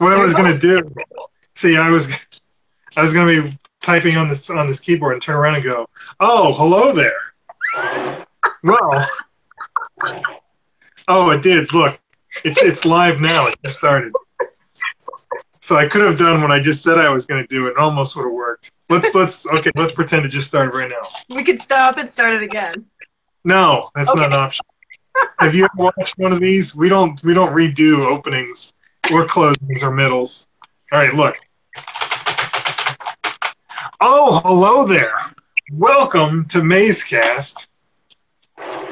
what I There you was go. gonna do. See, I was gonna be typing on this keyboard and turn around and go, "Oh, hello there." Well, oh, it did. Look, it's live now. It just started. So I could have done what I just said I was going to do. It almost would have worked. Let's pretend it just started right now. We could stop and start it again. No, that's not an Okay. option. Have you ever watched one of these? We don't redo openings or closings or middles. All right, look. Oh, hello there. Welcome to MazeCast,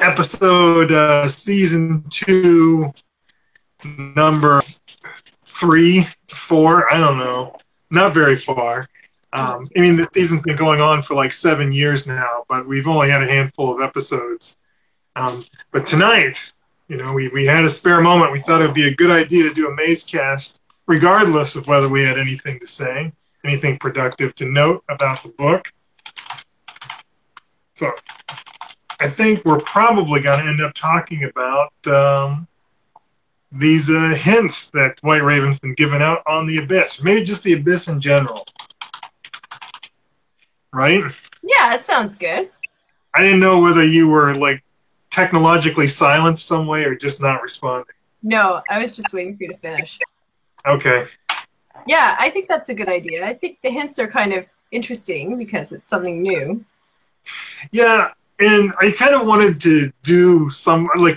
episode season 2, number 3, 4. I don't know. Not very far. I mean, this season's been going on for like 7 years now, but we've only had a handful of episodes. But tonight, we had a spare moment. We thought it would be a good idea to do a MazeCast, regardless of whether we had anything to say, anything productive to note about the book. So I think we're probably going to end up talking about these hints that White Raven's been giving out on the Abyss, or maybe just the Abyss in general. Right? Yeah, it sounds good. I didn't know whether you were like technologically silenced some way or just not responding. No, I was just waiting for you to finish. Okay. Yeah, I think that's a good idea. I think the hints are kind of interesting because it's something new. Yeah, and I kind of wanted to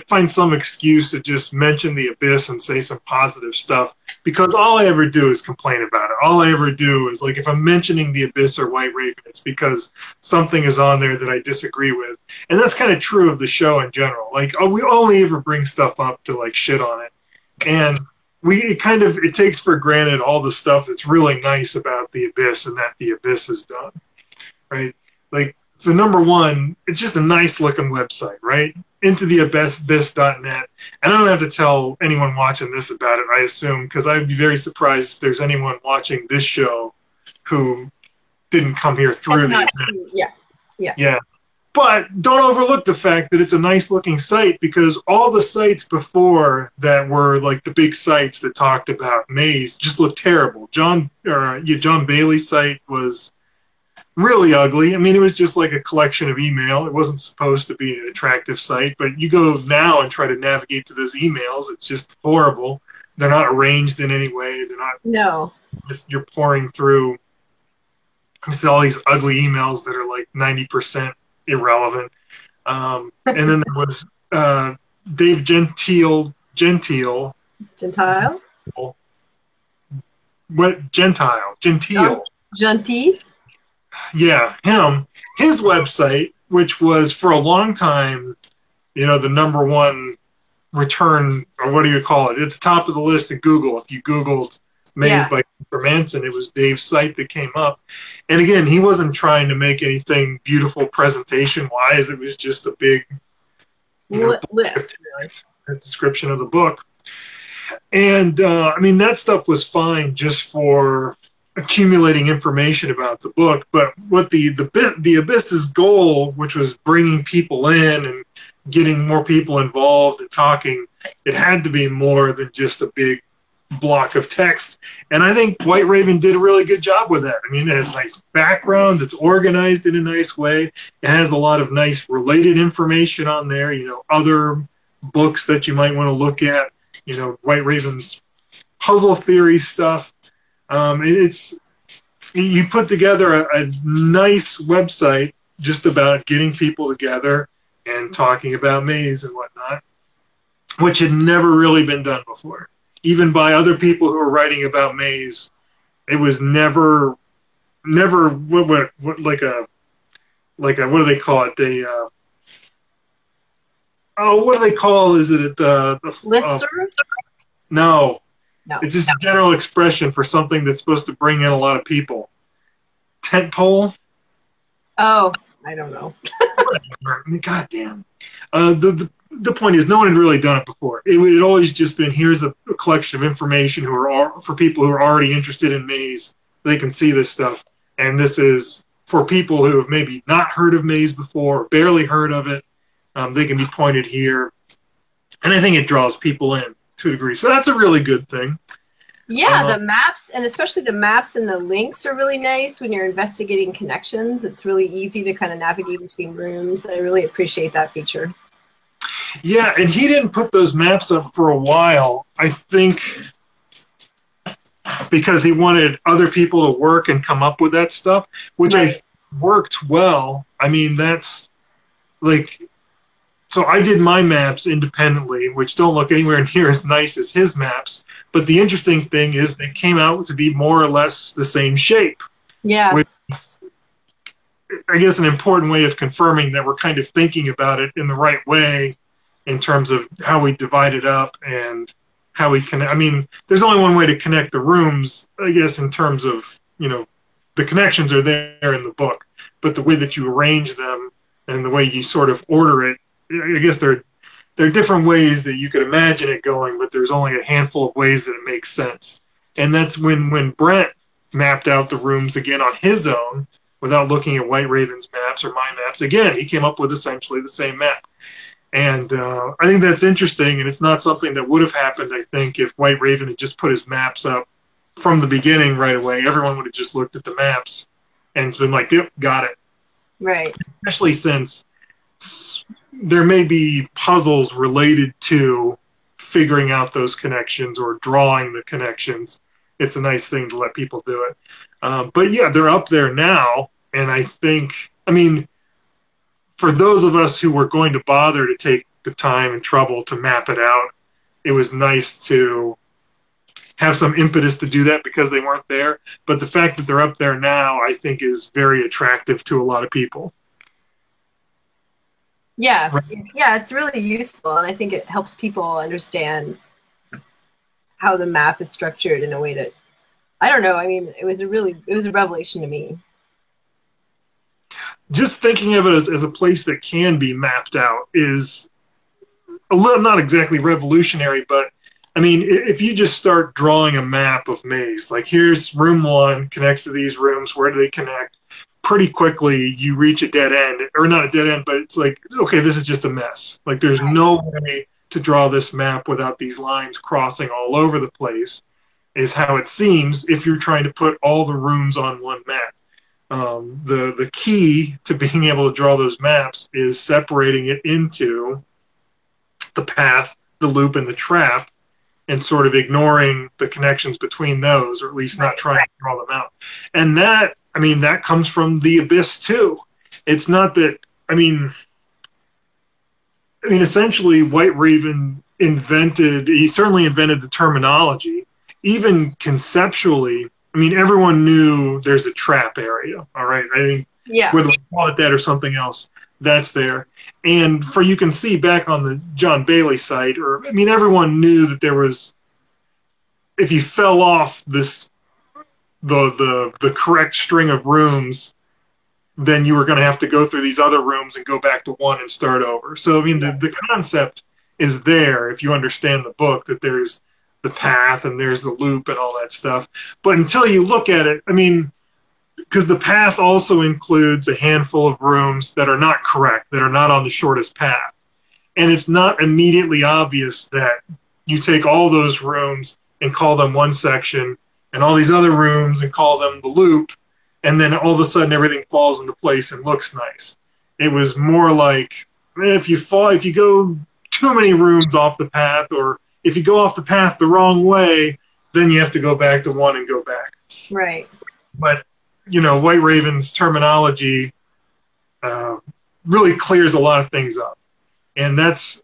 find some excuse to just mention the Abyss and say some positive stuff, because all I ever do is complain about it. All I ever do is, like, if I'm mentioning the Abyss or White Raven, it's because something is on there that I disagree with. And that's kind of true of the show in general. Like, we only ever bring stuff up to, like, shit on it. And it takes for granted all the stuff that's really nice about the Abyss and that the Abyss has done, right? Like, so number one, it's just a nice looking website, right? IntoTheAbyss.net. And I don't have to tell anyone watching this about it, I assume, because I'd be very surprised if there's anyone watching this show who didn't come here through the Abyss. Yeah. But don't overlook the fact that it's a nice looking site, because all the sites before that were like the big sites that talked about Maze just looked terrible. John Bailey's site was really ugly. I mean, it was just like a collection of email. It wasn't supposed to be an attractive site, but you go now and try to navigate to those emails, it's just horrible. They're not arranged in any way. They're not. No. Just you're pouring through all these ugly emails that are like 90% irrelevant. And then there was Dave Gentile. Gentile? What? Gentile. Gentil? Yeah, him. His website, which was for a long time, the number one return, or what do you call it? At the top of the list at Google. If you Googled Maze by Christopher Manson, it was Dave's site that came up. And again, he wasn't trying to make anything beautiful presentation-wise. It was just a big list. His description of the book. And, I mean, that stuff was fine just for accumulating information about the book, but what the Abyss's goal, which was bringing people in and getting more people involved and talking, it had to be more than just a big block of text. And I think White Raven did a really good job with that. I mean, it has nice backgrounds, it's organized in a nice way, it has a lot of nice related information on there, other books that you might want to look at, White Raven's puzzle theory stuff. You put together a nice website just about getting people together and talking about Maze and whatnot, which had never really been done before. Even by other people who were writing about Maze, it was never what do they call it? What do they call? Is it Listservs? No. No. It's just a general expression for something that's supposed to bring in a lot of people. Tent pole? Oh, I don't know. God damn. The point is, no one had really done it before. It had always just been, here's a collection of information for people who are already interested in Maze. They can see this stuff. And this is for people who have maybe not heard of Maze before, or barely heard of it. They can be pointed here. And I think it draws people in to a degree. So that's a really good thing. Yeah, the maps, and especially the maps and the links are really nice when you're investigating connections. It's really easy to kind of navigate between rooms. I really appreciate that feature. Yeah, and he didn't put those maps up for a while. I think because he wanted other people to work and come up with that stuff, which Right. I worked well. I mean, that's like, so I did my maps independently, which don't look anywhere near as nice as his maps. But the interesting thing is they came out to be more or less the same shape, Yeah. which is, I guess, an important way of confirming that we're kind of thinking about it in the right way in terms of how we divide it up and how we connect. I mean, there's only one way to connect the rooms, I guess, in terms of, the connections are there in the book, but the way that you arrange them and the way you sort of order it, I guess there are different ways that you could imagine it going, but there's only a handful of ways that it makes sense. And that's when Brent mapped out the rooms again on his own without looking at White Raven's maps or my maps. Again, he came up with essentially the same map. And I think that's interesting, and it's not something that would have happened, I think, if White Raven had just put his maps up from the beginning right away. Everyone would have just looked at the maps and been like, yep, got it. Right. Especially since there may be puzzles related to figuring out those connections or drawing the connections. It's a nice thing to let people do it. But yeah, they're up there now, and I think, I mean, for those of us who were going to bother to take the time and trouble to map it out, it was nice to have some impetus to do that because they weren't there. But the fact that they're up there now, I think, is very attractive to a lot of people. Yeah. Yeah, it's really useful, and I think it helps people understand how the map is structured in a way that, I don't know, I mean, it was a revelation to me. Just thinking of it as a place that can be mapped out is a little, not exactly revolutionary, but I mean, if you just start drawing a map of maze, like here's room one connects to these rooms, where do they connect? Pretty quickly, you reach a dead end, or not a dead end, but it's like, okay, this is just a mess. Like there's no way to draw this map without these lines crossing all over the place, is how it seems if you're trying to put all the rooms on one map. The key to being able to draw those maps is separating it into the path, the loop, and the trap, and sort of ignoring the connections between those, or at least not trying to draw them out. And that, I mean, that comes from the Abyss too. It's not that, essentially White Raven he certainly invented the terminology. Even conceptually, everyone knew there's a trap area, all right? I think whether we call it that or something else, that's there. And you can see back on the John Bailey site, everyone knew that there was, if you fell off the correct string of rooms, then you were going to have to go through these other rooms and go back to one and start over. So, the concept is there if you understand the book, that there's the path and there's the loop and all that stuff. But until you look at it, because the path also includes a handful of rooms that are not correct, that are not on the shortest path. And it's not immediately obvious that you take all those rooms and call them one section, and all these other rooms and call them the loop, and then all of a sudden everything falls into place and looks nice. It was more like, if you go too many rooms off the path, or if you go off the path the wrong way, then you have to go back to one and go back. Right. But, White Raven's terminology really clears a lot of things up. And it's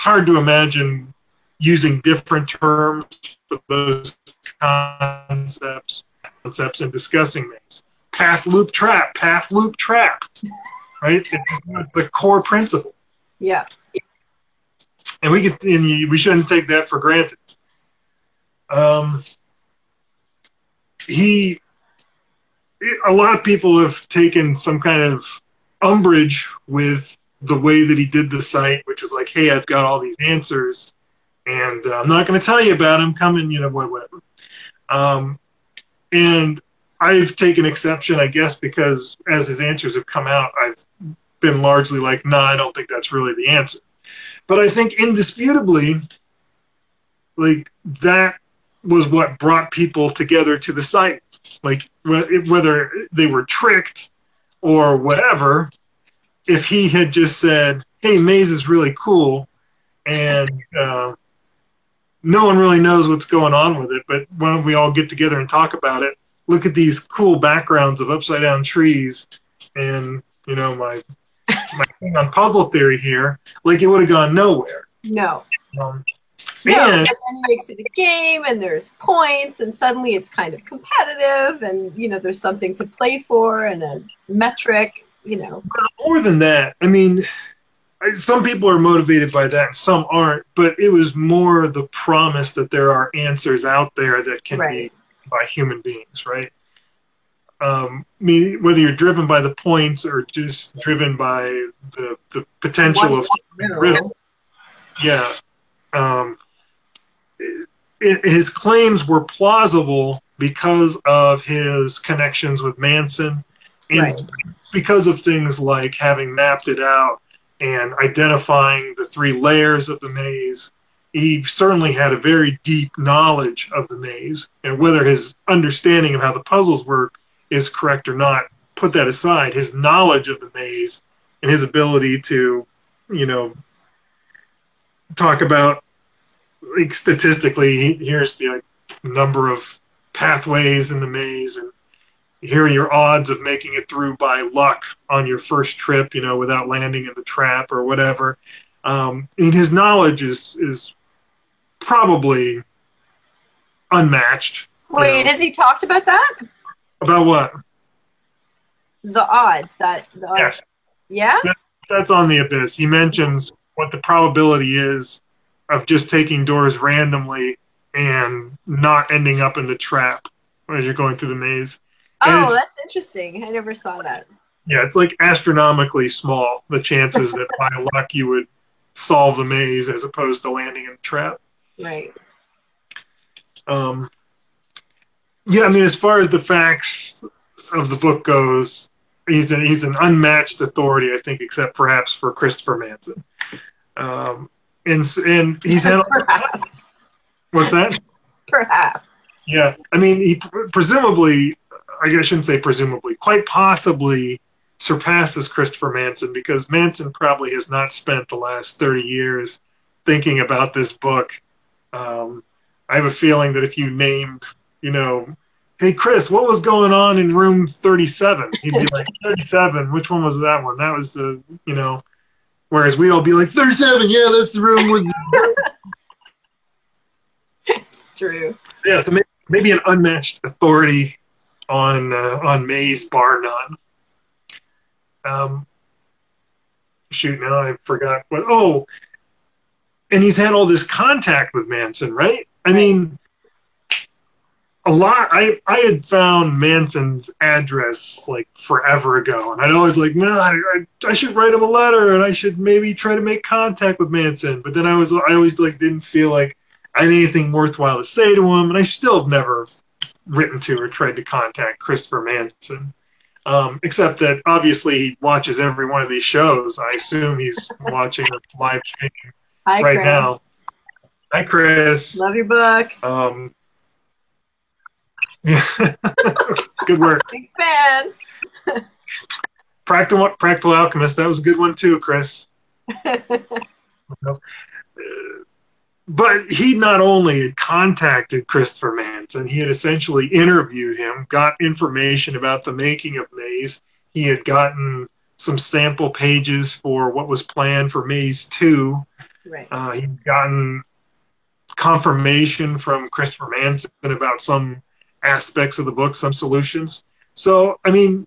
hard to imagine using different terms for those concepts and discussing things. Path, loop, trap, right? It's a core principle. Yeah. And we shouldn't take that for granted. A lot of people have taken some kind of umbrage with the way that he did the site, which was like, hey, I've got all these answers, and I'm not going to tell you about them. Come and, whatever. And I've taken exception, I guess, because as his answers have come out, I've been largely like, nah, I don't think that's really the answer. But I think indisputably, like, that was what brought people together to the site. Like whether they were tricked or whatever, if he had just said, "Hey, Maze is really cool," and no one really knows what's going on with it, but why don't we all get together and talk about it? Look at these cool backgrounds of upside down trees, and my thing on puzzle theory here. Like, it would have gone nowhere. No. Um, No, and and then he makes it a game, and there's points, and suddenly it's kind of competitive, and there's something to play for, and a metric. more than that, I mean, some people are motivated by that, and some aren't. But it was more the promise that there are answers out there that can Right. be by human beings, right? I mean, whether you're driven by the points or just driven by the potential of riddle, yeah. Um, his claims were plausible because of his connections with Manson, and Right. because of things like having mapped it out and identifying the 3 layers of the maze. He certainly had a very deep knowledge of the maze, and whether his understanding of how the puzzles work is correct or not, put that aside. His knowledge of the maze and his ability to, talk about, like, statistically, here's the number of pathways in the maze, and here are your odds of making it through by luck on your first trip, without landing in the trap or whatever. And his knowledge is probably unmatched. Wait, has he talked about that? About what? The odds Yes. Yeah? That's on the Abyss. He mentions what the probability is of just taking doors randomly and not ending up in the trap as you're going through the maze. Oh, that's interesting. I never saw that. Yeah, it's like astronomically small, the chances that by luck you would solve the maze as opposed to landing in the trap. Right. Yeah, I mean, as far as the facts of the book goes, he's an unmatched authority, I think, except perhaps for Christopher Manson. And he's had Perhaps. What's that? Perhaps. Yeah, I mean, he presumably, I guess I shouldn't say presumably, quite possibly surpasses Christopher Manson, because Manson probably has not spent the last 30 years thinking about this book. I have a feeling that if you named, hey, Chris, what was going on in room 37? He'd be like, 37, which one was that one? That was the, whereas we'd all be like, 37, yeah, that's the room with... It's true. Yeah, so maybe an unmatched authority on Maze, bar none. Shoot, now I forgot what. Oh, and he's had all this contact with Manson, right? I mean, a lot. I had found Manson's address like forever ago, and I'd always like, man, I should write him a letter, and I should maybe try to make contact with Manson. But then I always like didn't feel like I had anything worthwhile to say to him, and I still have never written to or tried to contact Christopher Manson. Except that obviously he watches every one of these shows. I assume he's watching a live stream Hi, right Chris. now. Hi, Chris. Love your book. Yeah. Good work. Big fan. Practical Alchemist. That was a good one too, Chris. But he not only had contacted Christopher Manson, he had essentially interviewed him, got information about the making of Maze. He had gotten some sample pages for what was planned for Maze 2. Right. He'd gotten confirmation from Christopher Manson about some aspects of the book, some solutions. So, I mean,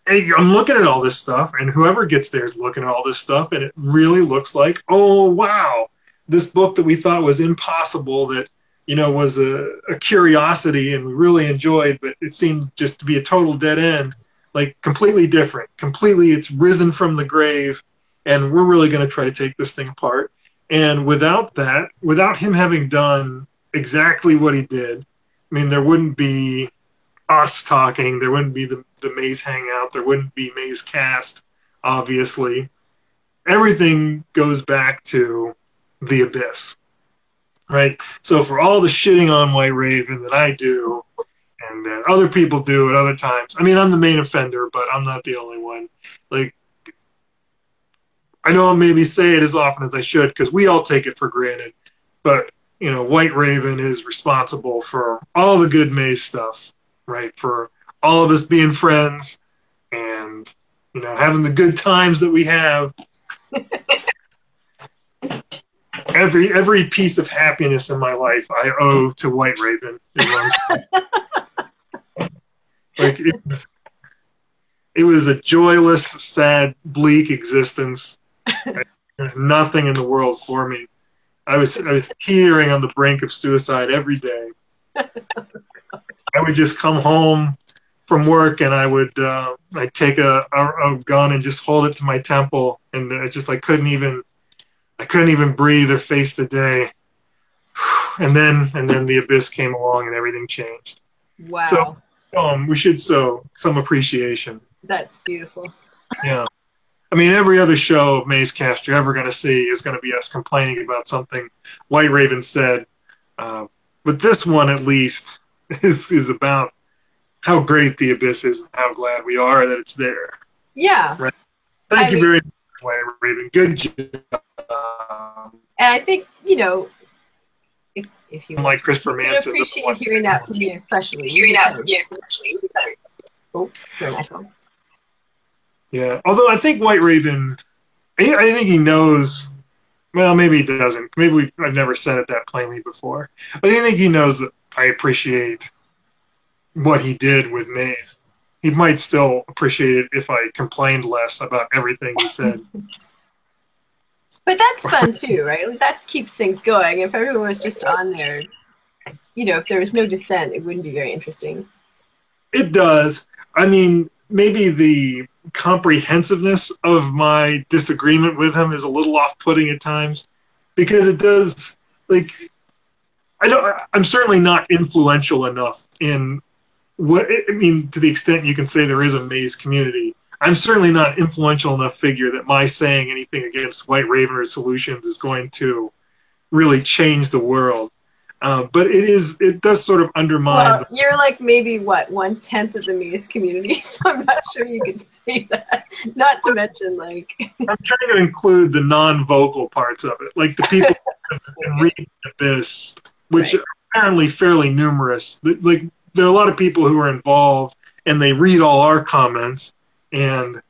I'm looking at all this stuff, and whoever gets there is looking at all this stuff, and it really looks like, oh, wow, this book that we thought was impossible, that, was a curiosity and we really enjoyed, but it seemed just to be a total dead end, like completely different. Completely, it's risen from the grave, and we're really going to try to take this thing apart. And without that, without him having done exactly what he did, I mean, there wouldn't be us talking, there wouldn't be the Maze Hangout, there wouldn't be Maze Cast, obviously. Everything goes back to the Abyss. right? So for all the shitting on White Raven that I do, and that other people do at other times, I mean, I'm the main offender, but I'm not the only one. Like, I don't maybe say it as often as I should because we all take it for granted. But, you know, White Raven is responsible for all the good Maze stuff, right? For all of us being friends and, you know, having the good times that we have. Every piece of happiness in my life I owe to White Raven. Like it was a joyless, sad, bleak existence. There's nothing in the world for me. I was teetering on the brink of suicide every day. I would just come home from work and I'd take a gun and just hold it to my temple, and I couldn't even breathe or face the day. And then the abyss came along and everything changed. Wow. So we should show some appreciation. That's beautiful. Yeah. I mean, every other show of MazeCast you're ever going to see is going to be us complaining about something White Raven said. But this one, at least, is about how great the abyss is and how glad we are that it's there. Yeah. Right? Thank you very much, White Raven. Good job. And I think, you know, if you like Christopher Manson, appreciate hearing that from you, especially. Oh, sorry, my phone. Yeah, although I think White Raven, I think he knows. Well, maybe he doesn't. Maybe I've never said it that plainly before. But I think he knows that I appreciate what he did with Maze. He might still appreciate it if I complained less about everything he said. But that's fun too, right? That keeps things going. If everyone was just on there, you know, if there was no dissent, it wouldn't be very interesting. It does. I mean, maybe the comprehensiveness of my disagreement with him is a little off-putting at times, because it does, like, I'm certainly not influential enough in what, I mean, to the extent you can say there is a Maze community. I'm certainly not influential enough figure that my saying anything against White Raven or Solutions is going to really change the world. But it does sort of undermine. Well, you're like maybe what 1/10 of the Maze community, so I'm not sure you could say that. Not to mention, like, I'm trying to include the non-vocal parts of it, like the people who can read Abyss, which are apparently fairly numerous. Like, there are a lot of people who are involved, and they read all our comments, and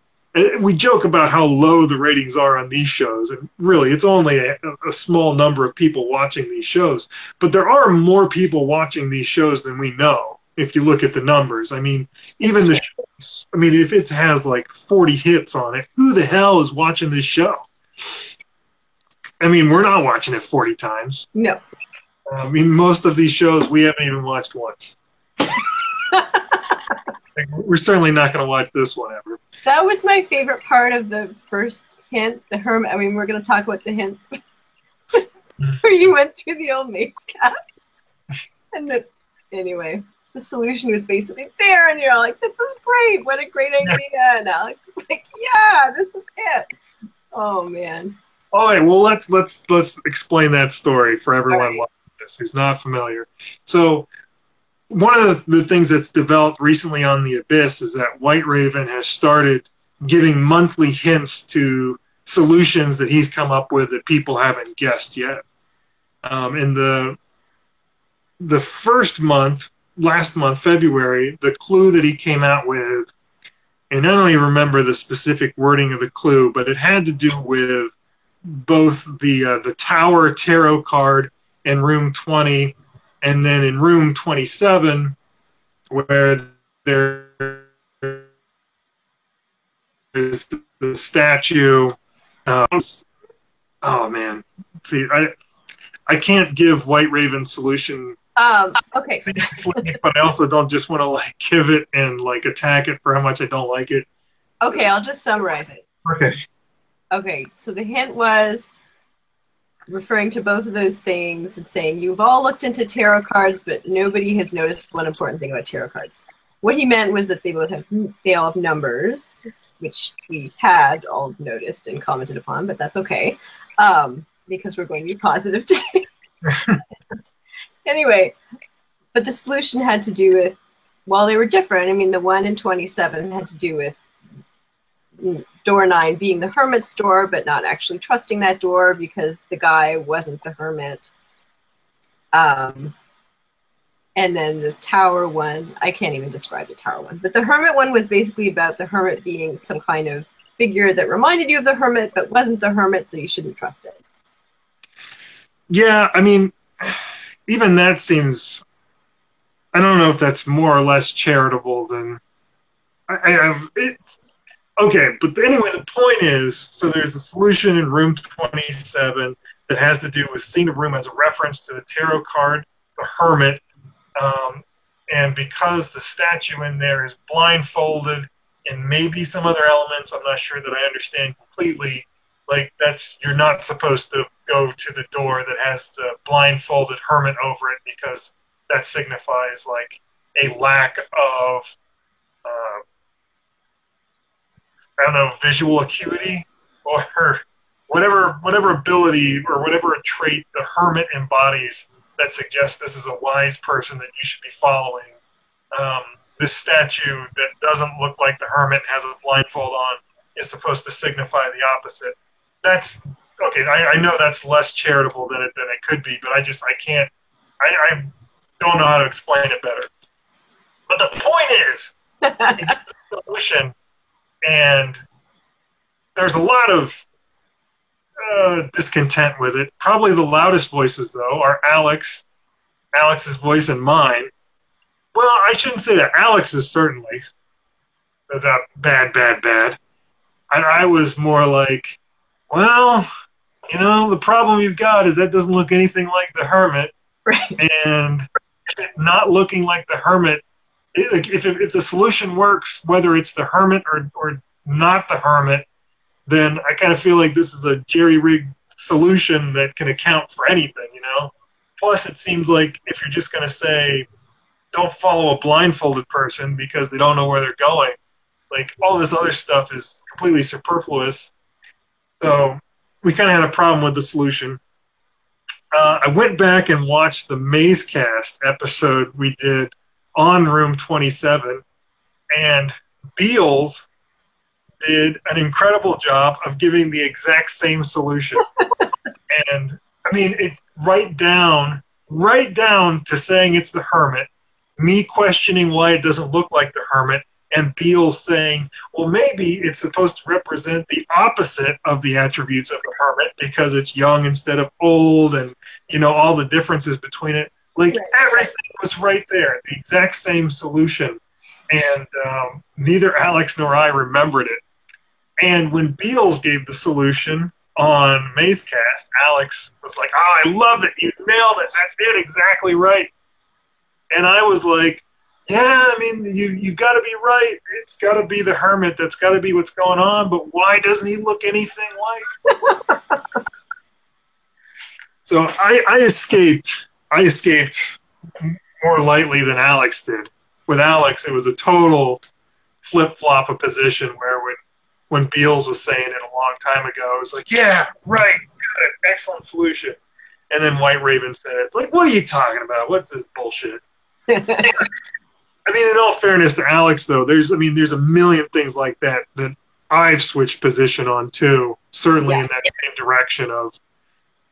we joke about how low the ratings are on these shows, and really, it's only a small number of people watching these shows. But there are more people watching these shows than we know, if you look at the numbers. I mean, even the shows, I mean, if it has like 40 hits on it, who the hell is watching this show? I mean, we're not watching it 40 times. No. I mean, most of these shows we haven't even watched once. Like, we're certainly not going to watch this one ever. That was my favorite part of the first hint. The Hermit. I mean, we're going to talk about the hints where you went through the old MazeCast, and anyway, the solution was basically there, and you're all like, "This is great! What a great idea!" And Alex is like, "Yeah, this is it." Oh man. All right. Well, let's explain that story for everyone watching this who's not familiar. So, one of the things that's developed recently on the Abyss is that White Raven has started giving monthly hints to solutions that he's come up with that people haven't guessed yet. In the first month, last month, February, the clue that he came out with, and I don't even remember the specific wording of the clue, but it had to do with both the Tower tarot card in room 20, and then in room 27, where there is the statue. Oh man, see, I can't give White Raven solution. Okay. Seriously, but I also don't just want to like give it and like attack it for how much I don't like it. Okay, I'll just summarize it. Okay. Okay, so the hint was referring to both of those things and saying, you've all looked into tarot cards, but nobody has noticed one important thing about tarot cards. What he meant was that they all have numbers, which we had all noticed and commented upon, but that's okay, because we're going to be positive today. Anyway, but the solution had to do with, well, they were different. I mean, the one in 27 had to do with door 9 being the hermit's door, but not actually trusting that door because the guy wasn't the hermit. And then the tower one, I can't even describe the tower one, but the hermit one was basically about the hermit being some kind of figure that reminded you of the hermit, but wasn't the hermit, so you shouldn't trust it. Yeah, I mean, even that seems, I don't know if that's more or less charitable than, okay, but anyway, the point is, so there's a solution in room 27 that has to do with seeing the room as a reference to the tarot card, the hermit, and because the statue in there is blindfolded and maybe some other elements, I'm not sure that I understand completely, like you're not supposed to go to the door that has the blindfolded hermit over it because that signifies like a lack of, I don't know, visual acuity or whatever ability or whatever trait the hermit embodies that suggests this is a wise person that you should be following. This statue that doesn't look like the hermit has a blindfold on is supposed to signify the opposite. That's okay. I know that's less charitable than it could be, but I don't know how to explain it better. But the point is, you get the solution, and there's a lot of discontent with it. Probably the loudest voices, though, are Alex's voice and mine. Well, I shouldn't say that. Alex's certainly. Without bad. And I was more like, well, the problem you've got is that doesn't look anything like the hermit. Right. And not looking like the hermit, if the solution works, whether it's the hermit or not the hermit, then I kind of feel like this is a jerry-rigged solution that can account for anything, Plus, it seems like if you're just going to say, don't follow a blindfolded person because they don't know where they're going, like all this other stuff is completely superfluous. So we kind of had a problem with the solution. I went back and watched the Mazecast episode we did on Room 27, and Beals did an incredible job of giving the exact same solution. And I mean, it's right down to saying it's the hermit, me questioning why it doesn't look like the hermit, and Beals saying, well, maybe it's supposed to represent the opposite of the attributes of the hermit because it's young instead of old, and all the differences between it. Like, everything was right there, the exact same solution. And neither Alex nor I remembered it. And when Beals gave the solution on Mazecast, Alex was like, oh, I love it. You nailed it. That's it. Exactly right. And I was like, yeah, I mean, you've got to be right. It's got to be the hermit. That's got to be what's going on. But why doesn't he look anything like? So I escaped more lightly than Alex did. With Alex, it was a total flip-flop of position where when Beals was saying it a long time ago, it was like, yeah, right, good, excellent solution. And then White Raven said it. It's like, what are you talking about? What's this bullshit? I mean, in all fairness to Alex, though, there's a million things like that I've switched position on, too, certainly in that same direction of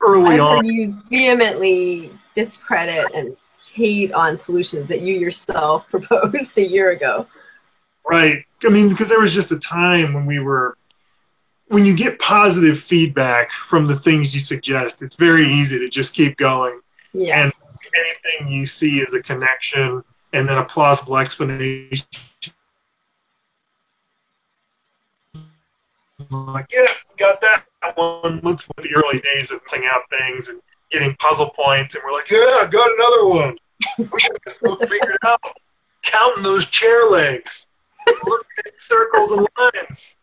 early on. You vehemently discredit and hate on solutions that you yourself proposed a year ago. Right. I mean, because there was just a time when you get positive feedback from the things you suggest, it's very easy to just keep going. Yeah. And anything you see is a connection and then a plausible explanation. Like, yeah, got that one. Looks like the early days of missing out things and getting puzzle points, and we're like, yeah, got another one. We can just go figure it out. Counting those chair legs. Look at circles and lines.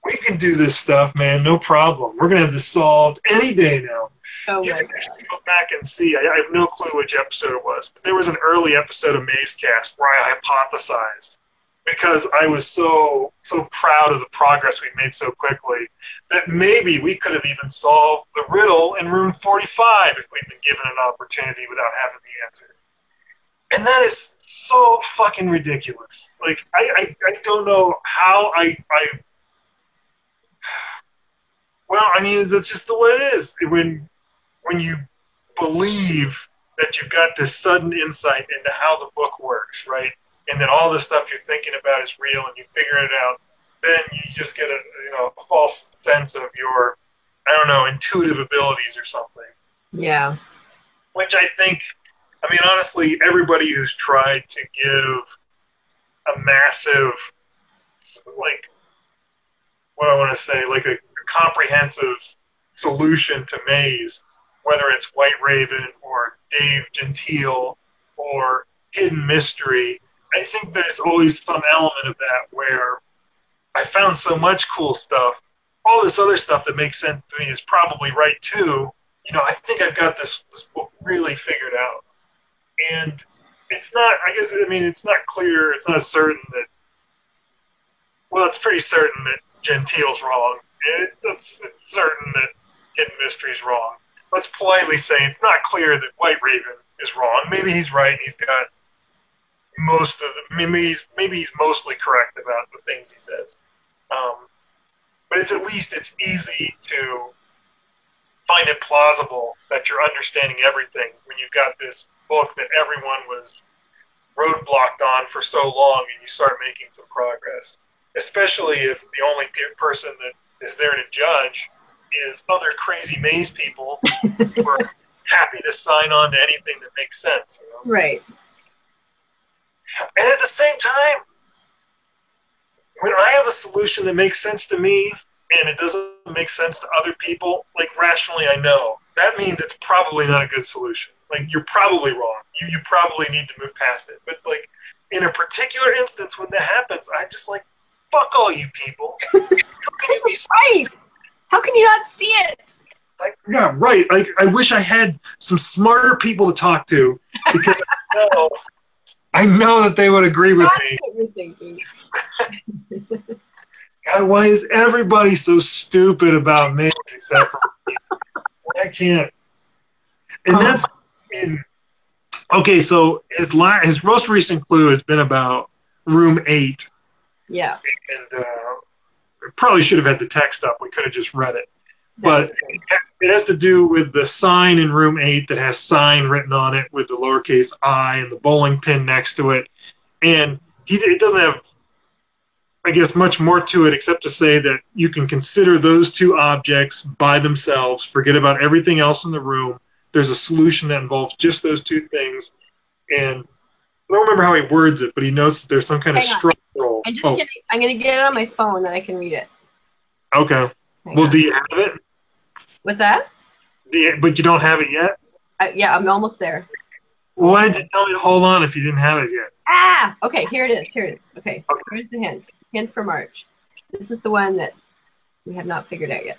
We can do this stuff, man, no problem. We're going to have this solved any day now. Oh you my can God. actually go back and see. I have no clue which episode it was, but there was an early episode of Mazecast where I hypothesized because I was so proud of the progress we made so quickly that maybe we could have even solved the riddle in room 45 if we'd been given an opportunity without having the answer. And that is so fucking ridiculous. Like, I don't know how well, I mean, that's just the way it is. When you believe that you've got this sudden insight into how the book works, right? And that all the stuff you're thinking about is real and you figure it out, then you just get a false sense of your, I don't know, intuitive abilities or something. Yeah. Which I think, I mean, honestly, everybody who's tried to give a massive, like, what I want to say, like a comprehensive solution to Maze, whether it's White Raven or Dave Gentile or Hidden Mystery, I think there's always some element of that where I found so much cool stuff. All this other stuff that makes sense to me is probably right too. You know, I think I've got this book really figured out. And it's not, I guess, I mean, it's not clear, it's not certain that, well, it's pretty certain that Gentile's wrong. It's certain that Hidden Mystery's wrong. Let's politely say it's not clear that White Raven is wrong. Maybe he's right and he's got most of the, maybe he's mostly correct about the things he says. But it's at least it's easy to find it plausible that you're understanding everything when you've got this book that everyone was roadblocked on for so long and you start making some progress. Especially if the only person that is there to judge is other crazy maze people who are happy to sign on to anything that makes sense. You know? Right. And at the same time, when I have a solution that makes sense to me and it doesn't make sense to other people, like rationally I know, that means it's probably not a good solution. Like, you're probably wrong. You probably need to move past it. But, like, in a particular instance when that happens, I'm just like, fuck all you people. This is right. How can you not see it? Like, yeah, right. Like, I wish I had some smarter people to talk to because I know that they would agree with me. That's what you're thinking. God, why is everybody so stupid about me except for me? I can't. And that's okay. So his most recent clue has been about room 8. Yeah. And probably should have had the text up. We could have just read it. But it has to do with the sign in room 8 that has sign written on it with the lowercase I and the bowling pin next to it. And it doesn't have, I guess, much more to it except to say that you can consider those two objects by themselves, forget about everything else in the room. There's a solution that involves just those two things. And I don't remember how he words it, but he notes that there's some kind of structural. I'm going to get it on my phone that I can read it. Okay. Well, do you have it? What's that? But you don't have it yet? Yeah, I'm almost there. Well, why did you tell me to hold on if you didn't have it yet? Okay, here it is. Okay, here's the hint. Hint for March. This is the one that we have not figured out yet.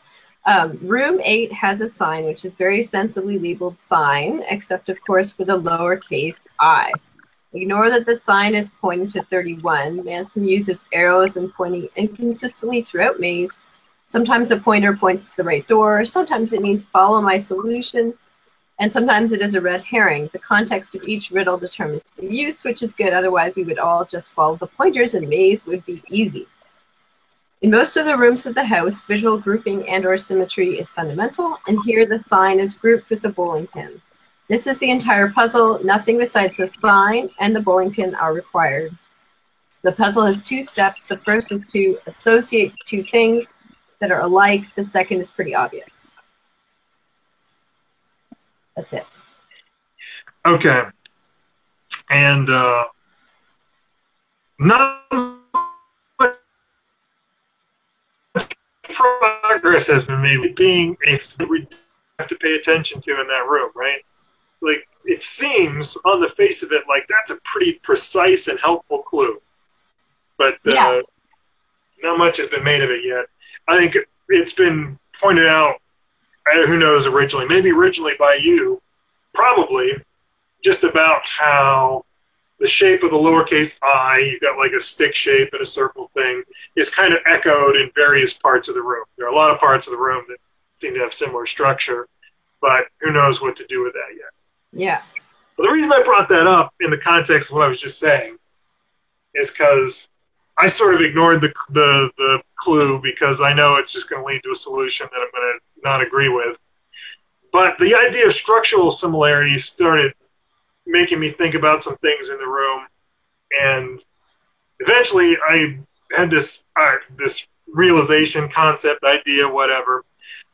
Room 8 has a sign which is very sensibly labeled sign, except of course for the lowercase I. Ignore that the sign is pointing to 31. Manson uses arrows and pointing inconsistently throughout Maze. Sometimes the pointer points to the right door. Sometimes it means follow my solution. And sometimes it is a red herring. The context of each riddle determines the use, which is good. Otherwise, we would all just follow the pointers and Maze would be easy. In most of the rooms of the house, visual grouping and or symmetry is fundamental, and here the sign is grouped with the bowling pin. This is the entire puzzle. Nothing besides the sign and the bowling pin are required. The puzzle has 2 steps. The first is to associate 2 things that are alike. The second is pretty obvious. That's it. Okay. And not progress has been made with being we have to pay attention to in that room, right? Like, it seems on the face of it like that's a pretty precise and helpful clue. But not much has been made of it yet. I think it's been pointed out, who knows, maybe originally by you, probably, just about how the shape of the lowercase I, you've got like a stick shape and a circle thing, is kind of echoed in various parts of the room. There are a lot of parts of the room that seem to have similar structure, but who knows what to do with that yet. Yeah. But the reason I brought that up in the context of what I was just saying is because I sort of ignored the clue because I know it's just going to lead to a solution that I'm going to not agree with. But the idea of structural similarities started making me think about some things in the room, and eventually I had this realization, concept, idea, whatever,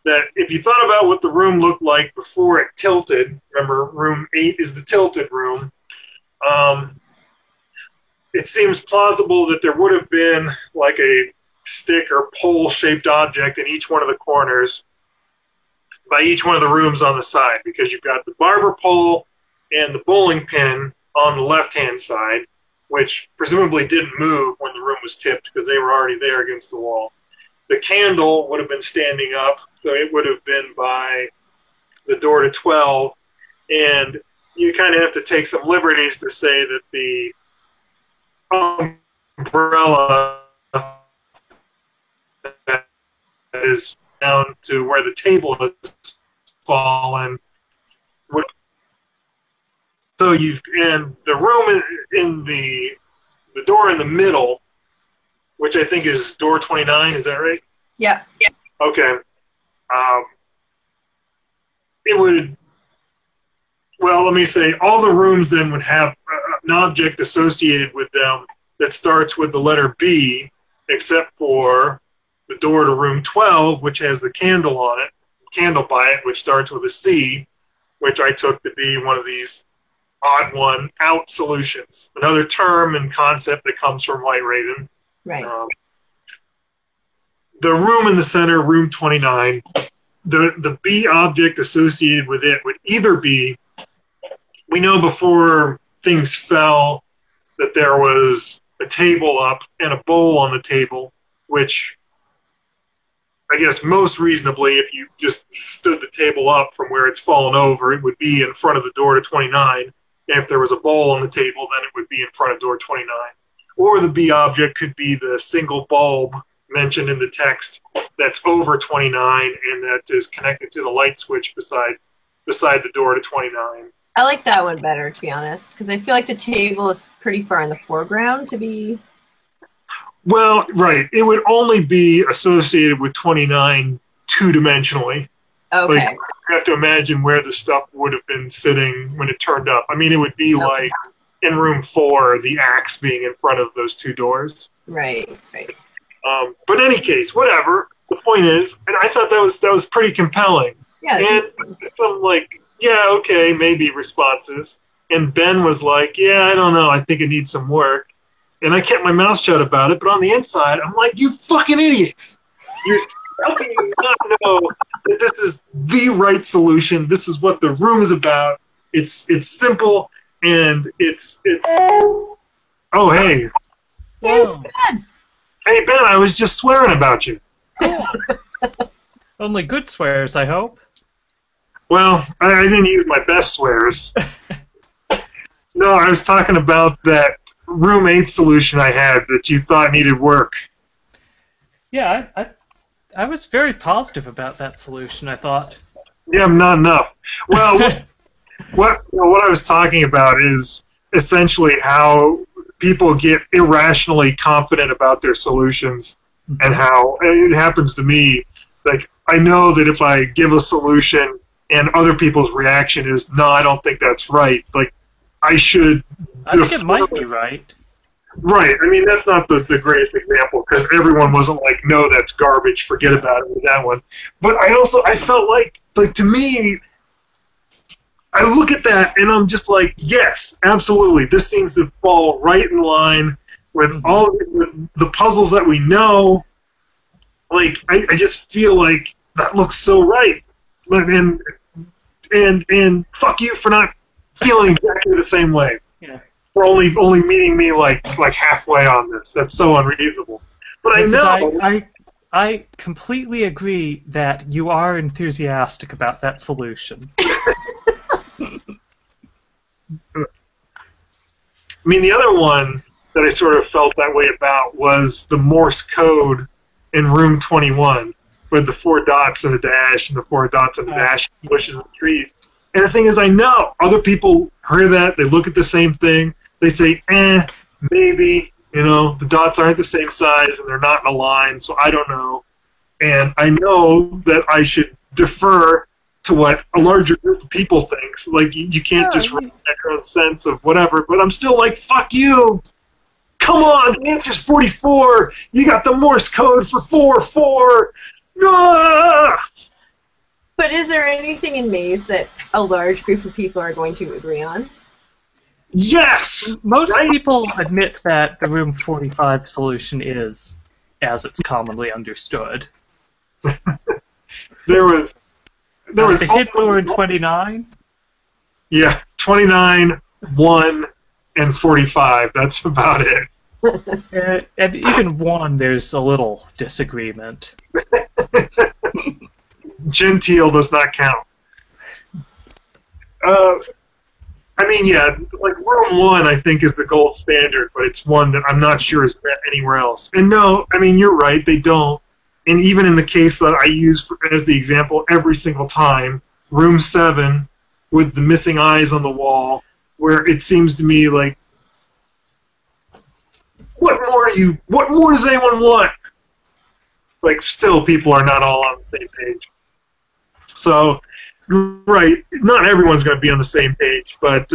that if you thought about what the room looked like before it tilted, remember room 8 is the tilted room, it seems plausible that there would have been like a stick or pole-shaped object in each one of the corners by each one of the rooms on the side, because you've got the barber pole and the bowling pin on the left-hand side, which presumably didn't move when the room was tipped because they were already there against the wall. The candle would have been standing up, so it would have been by the door to 12, and you kind of have to take some liberties to say that the umbrella that is down to where the table has fallen. So and the room in the door in the middle, which I think is door 29, is that right? Yeah. Okay. It would, well, let me say, all the rooms then would have an object associated with them that starts with the letter B, except for the door to room 12, which has the candle on it, candle by it, which starts with a C, which I took to be one of these odd one out solutions. Another term and concept that comes from White Raven. Right. The room in the center, room 29, the B object associated with it would either be, we know before things fell that there was a table up and a bowl on the table, which I guess most reasonably, if you just stood the table up from where it's fallen over, it would be in front of the door to 29. And if there was a bowl on the table, then it would be in front of door 29. Or the B object could be the single bulb mentioned in the text that's over 29 and that is connected to the light switch beside the door to 29. I like that one better, to be honest, because I feel like the table is pretty far in the foreground to be... Well, right. It would only be associated with 29 two-dimensionally. Okay. Like, you have to imagine where the stuff would have been sitting when it turned up. I mean, it would be like in room 4, the axe being in front of those two doors. Right. But in any case, whatever. The point is, and I thought that was pretty compelling. Yeah. And some like, yeah, okay, maybe responses. And Ben was like, yeah, I don't know. I think it needs some work. And I kept my mouth shut about it, but on the inside, I'm like, you fucking idiots! How can you not know that this is the right solution? This is what the room is about. It's simple, and it's. Oh, hey. Whoa. Ben. Hey, Ben, I was just swearing about you. Cool. Only good swears, I hope. Well, I didn't use my best swears. No, I was talking about that room 8 solution I had that you thought needed work. Yeah, I was very positive about that solution, I thought. Yeah, not enough. Well, what I was talking about is essentially how people get irrationally confident about their solutions, and how it happens to me. Like, I know that if I give a solution and other people's reaction is, no, I don't think that's right, like, I should... I think it might be right. Right. I mean, that's not the greatest example, because everyone wasn't like, no, that's garbage, forget about it with that one. But I felt like to me, I look at that and I'm just like, yes, absolutely. This seems to fall right in line with with the puzzles that we know. Like, I just feel like that looks so right. And fuck you for not feeling exactly the same way. Yeah. For only meeting me like halfway on this. That's so unreasonable. But I know. I completely agree that you are enthusiastic about that solution. I mean, the other one that I sort of felt that way about was the Morse code in room 21 with the 4 dots and a dash and the 4 dots and a dash, bushes and trees. And the thing is, I know other people hear that, they look at the same thing, they say, maybe, the dots aren't the same size and they're not in a line, so I don't know. And I know that I should defer to what a larger group of people thinks. Like, you can't just write your own sense of whatever, but I'm still like, fuck you! Come on, the answer's 44! You got the Morse code for 4-4! Ah! But is there anything in Maze that a large group of people are going to agree on? Yes! Most people admit that the room 45 solution is, as it's commonly understood. There was the hidden door in 29? Yeah, 29, 1, and 45. That's about it. And even 1, there's a little disagreement. Gentile does not count. I mean, yeah, like room 1, I think, is the gold standard, but it's one that I'm not sure is met anywhere else. And no, I mean, you're right, they don't. And even in the case that I use as the example every single time, room 7 with the missing eyes on the wall, where it seems to me like, what more does anyone want? Like, still people are not all on the same page. So, right, not everyone's going to be on the same page, but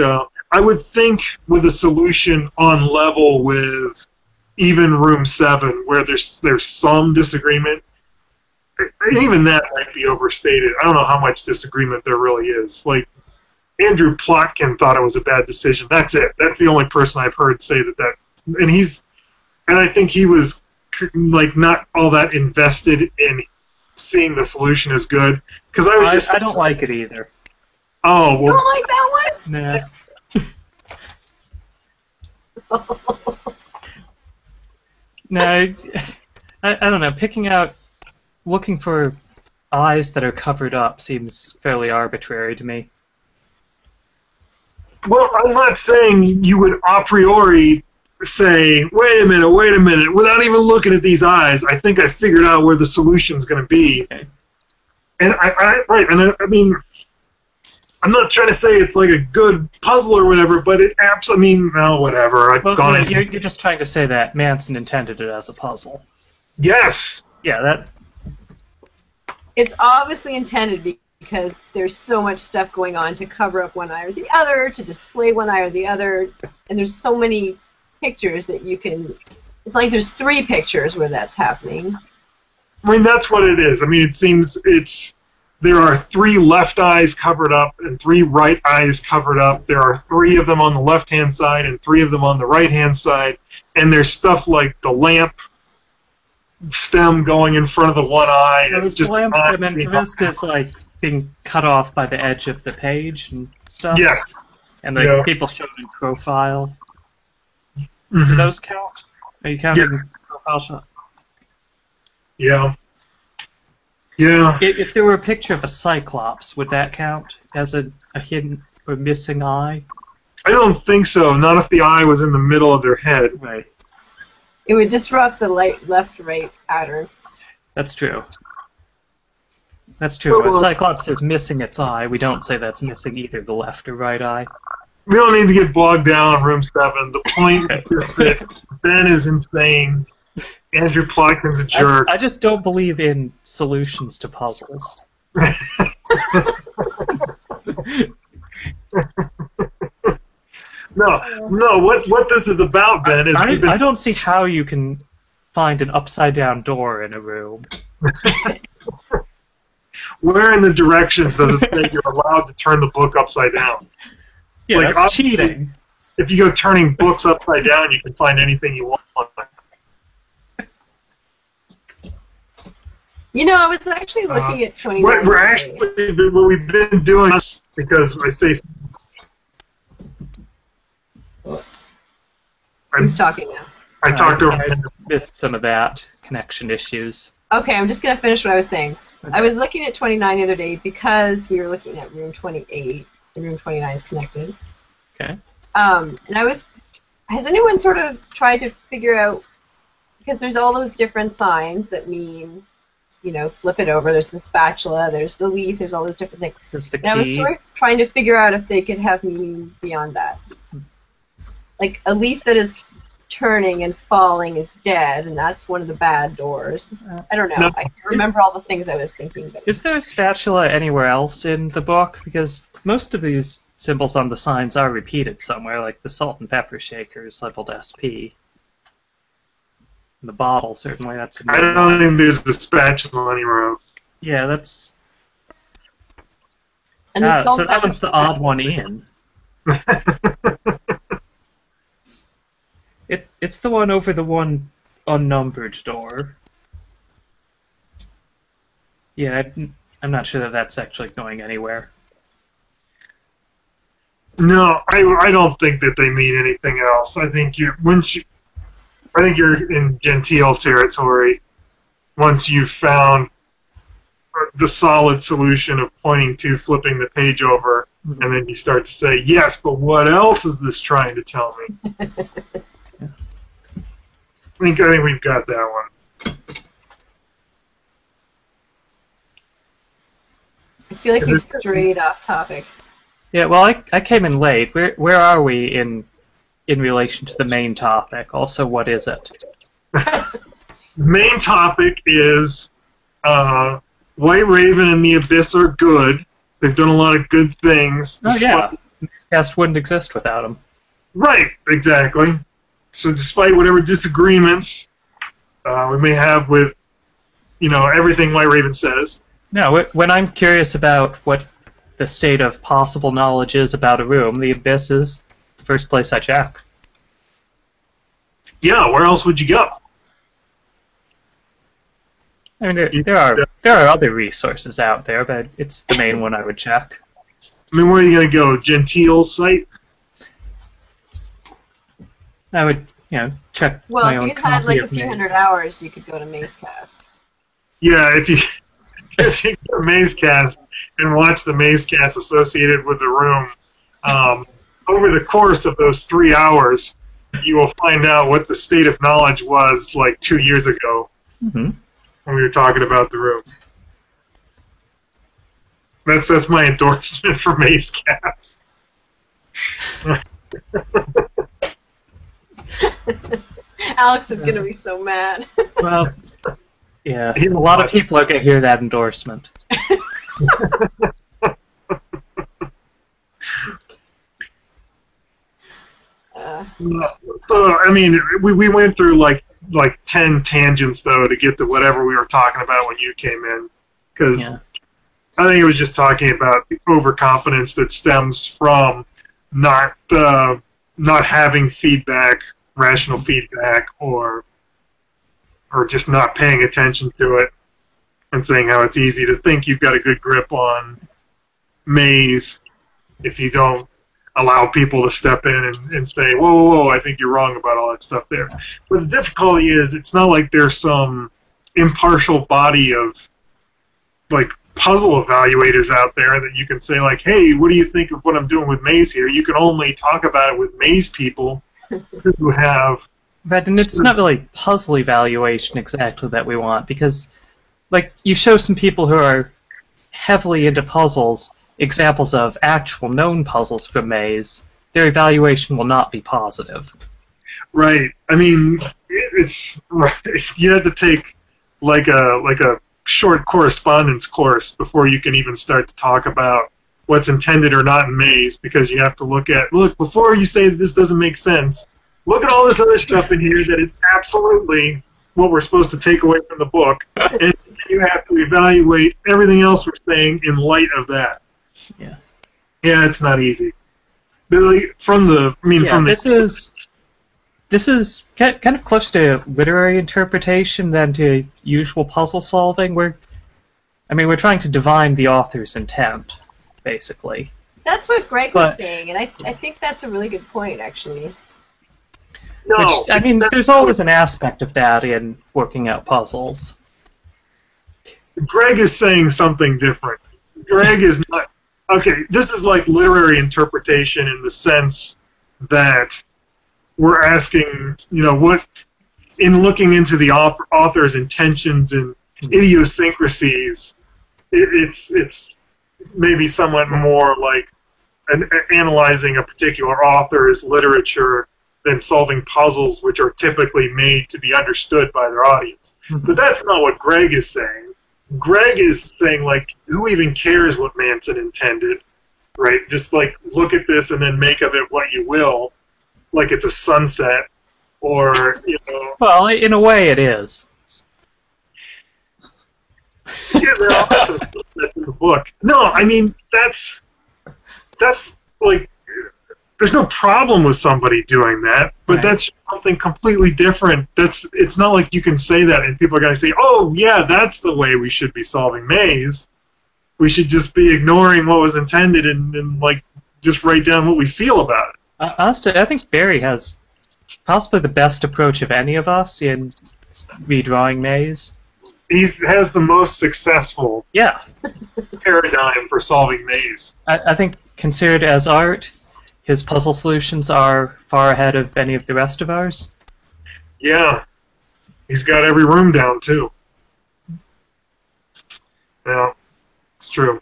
I would think with a solution on level with even room 7, where there's some disagreement, even that might be overstated. I don't know how much disagreement there really is. Like, Andrew Plotkin thought it was a bad decision. That's it. That's the only person I've heard say that. And I think he was like not all that invested in seeing the solution as good. Because I don't like it either. Oh, you don't like that one? Nah. No, I don't know. Looking for eyes that are covered up seems fairly arbitrary to me. Well, I'm not saying you would a priori say, wait a minute, without even looking at these eyes, I think I figured out where the solution's going to be. Okay. And I mean, I'm not trying to say it's like a good puzzle or whatever, but it whatever. You're just trying to say that Manson intended it as a puzzle. Yes. Yeah, It's obviously intended because there's so much stuff going on to cover up one eye or the other, to display one eye or the other, and there's so many pictures that you can... It's like there's 3 pictures where that's happening. I mean, that's what it is. I mean, it seems there are 3 left eyes covered up and 3 right eyes covered up. There are 3 of them on the left-hand side and 3 of them on the right-hand side. And there's stuff like the lamp stem going in front of the one eye. Yeah, and just the lamp stem and Vista is like being cut off by the edge of the page and stuff. Yeah. And like people showed in profile. Mm-hmm. Do those count? Are you counting profile shot? Yeah. Yeah. If there were a picture of a Cyclops, would that count as a hidden or missing eye? I don't think so. Not if the eye was in the middle of their head. Right. It would disrupt the left-right pattern. That's true. That's true. When Cyclops is missing its eye, we don't say that's missing either the left or right eye. We don't need to get bogged down on room 7. The point is that Ben is insane. Andrew Plotkin's a jerk. I just don't believe in solutions to puzzles. No. What this is about, Ben, is I don't see how you can find an upside-down door in a room. Where in the directions does it say you're allowed to turn the book upside down? Yeah, like, that's cheating. If you go turning books upside down, you can find anything you want. You know, I was actually looking at 29. What we've been doing this because I say. Who's talking now? I talked over. I missed some of that connection issues. Okay, I'm just going to finish what I was saying. Okay. I was looking at 29 the other day because we were looking at room 28, and room 29 is connected. Okay. And I has anyone sort of tried to figure out, because there's all those different signs that mean, you know, flip it over, there's the spatula, there's the leaf, there's all those different things. There's the key. And I was sort of trying to figure out if they could have meaning beyond that. Like, a leaf that is turning and falling is dead, and that's one of the bad doors. I don't know. No. I can't remember all the things I was thinking. But is there a spatula anywhere else in the book? Because most of these symbols on the signs are repeated somewhere, like the salt and pepper shaker is labeled SP. And the bottle, certainly, that's... I don't think there's a spatula anywhere else. Yeah, that's... And the so that one's the odd one in. It's the one over the one unnumbered door. Yeah, I'm not sure that that's actually going anywhere. No, I don't think that they mean anything else. I think you're in genteel territory once you've found the solid solution of pointing to flipping the page over, and then you start to say, yes, but what else is this trying to tell me? I think we've got that one. I feel like you've strayed off topic. Yeah, well, I came in late. Where are we in relation to the main topic? Also, what is it? The main topic is White Raven and the Abyss are good. They've done a lot of good things. Oh, yeah. This cast wouldn't exist without them. Right, exactly. So despite whatever disagreements we may have with, everything White Raven says. No, when I'm curious about what the state of possible knowledge is about a room, the Abyss is the first place I check. Yeah, where else would you go? I mean, there are other resources out there, but it's the main one I would check. I mean, where are you going to go? Gentile's site? I would, check my own copy of Maze. Well, if you had like a few hundred hours, you could go to Mazecast. Yeah, if you go to Mazecast and watch the Mazecast associated with the room, over the course of those 3 hours, you will find out what the state of knowledge was like 2 years ago when we were talking about the room. That's my endorsement for Mazecast. Alex is going to be so mad. Well, yeah, a lot of people are going to hear that endorsement. So, I mean, we went through like 10 tangents, though, to get to whatever we were talking about when you came in. Because I think it was just talking about the overconfidence that stems from not having feedback, rational feedback, or just not paying attention to it, and saying how it's easy to think you've got a good grip on Maze if you don't allow people to step in and say, whoa, I think you're wrong about all that stuff there. But the difficulty is, it's not like there's some impartial body of like puzzle evaluators out there that you can say like, hey, what do you think of what I'm doing with Maze here? You can only talk about it with Maze people who have... Right, and it's not really puzzle evaluation exactly that we want, because like you show some people who are heavily into puzzles examples of actual known puzzles from Maze, their evaluation will not be positive. Right. I mean, it's you have to take like a short correspondence course before you can even start to talk about what's intended or not in Maze, because you have to look before you say that this doesn't make sense, look at all this other stuff in here that is absolutely what we're supposed to take away from the book, and you have to evaluate everything else we're saying in light of that. Yeah. Yeah, it's not easy. But like, this is kind of close to literary interpretation than to usual puzzle solving. We're trying to divine the author's intent, basically. That's what Greg was saying, and I think that's a really good point, actually. No, there's always an aspect of that in working out puzzles. Greg is saying something different. Greg is not... Okay, this is like literary interpretation in the sense that we're asking, what in looking into the author's intentions and idiosyncrasies, it's maybe somewhat more like analyzing a particular author's literature than solving puzzles which are typically made to be understood by their audience. But that's not what Greg is saying. Greg is saying, like, who even cares what Manson intended, right? Just, like, look at this and then make of it what you will, like it's a sunset, or, Well, in a way it is. Yeah, there are some that's in the book. No, I mean, that's like, there's no problem with somebody doing that, but Right. that's something completely different. It's not like you can say that and people are going to say, oh, yeah, that's the way we should be solving Maze. We should just be ignoring what was intended and like, just write down what we feel about it. Honestly, I think Barry has possibly the best approach of any of us in redrawing Maze. He has the most successful Yeah. paradigm for solving Maze. I think considered as art, his puzzle solutions are far ahead of any of the rest of ours. Yeah. He's got every room down, too. Yeah, it's true.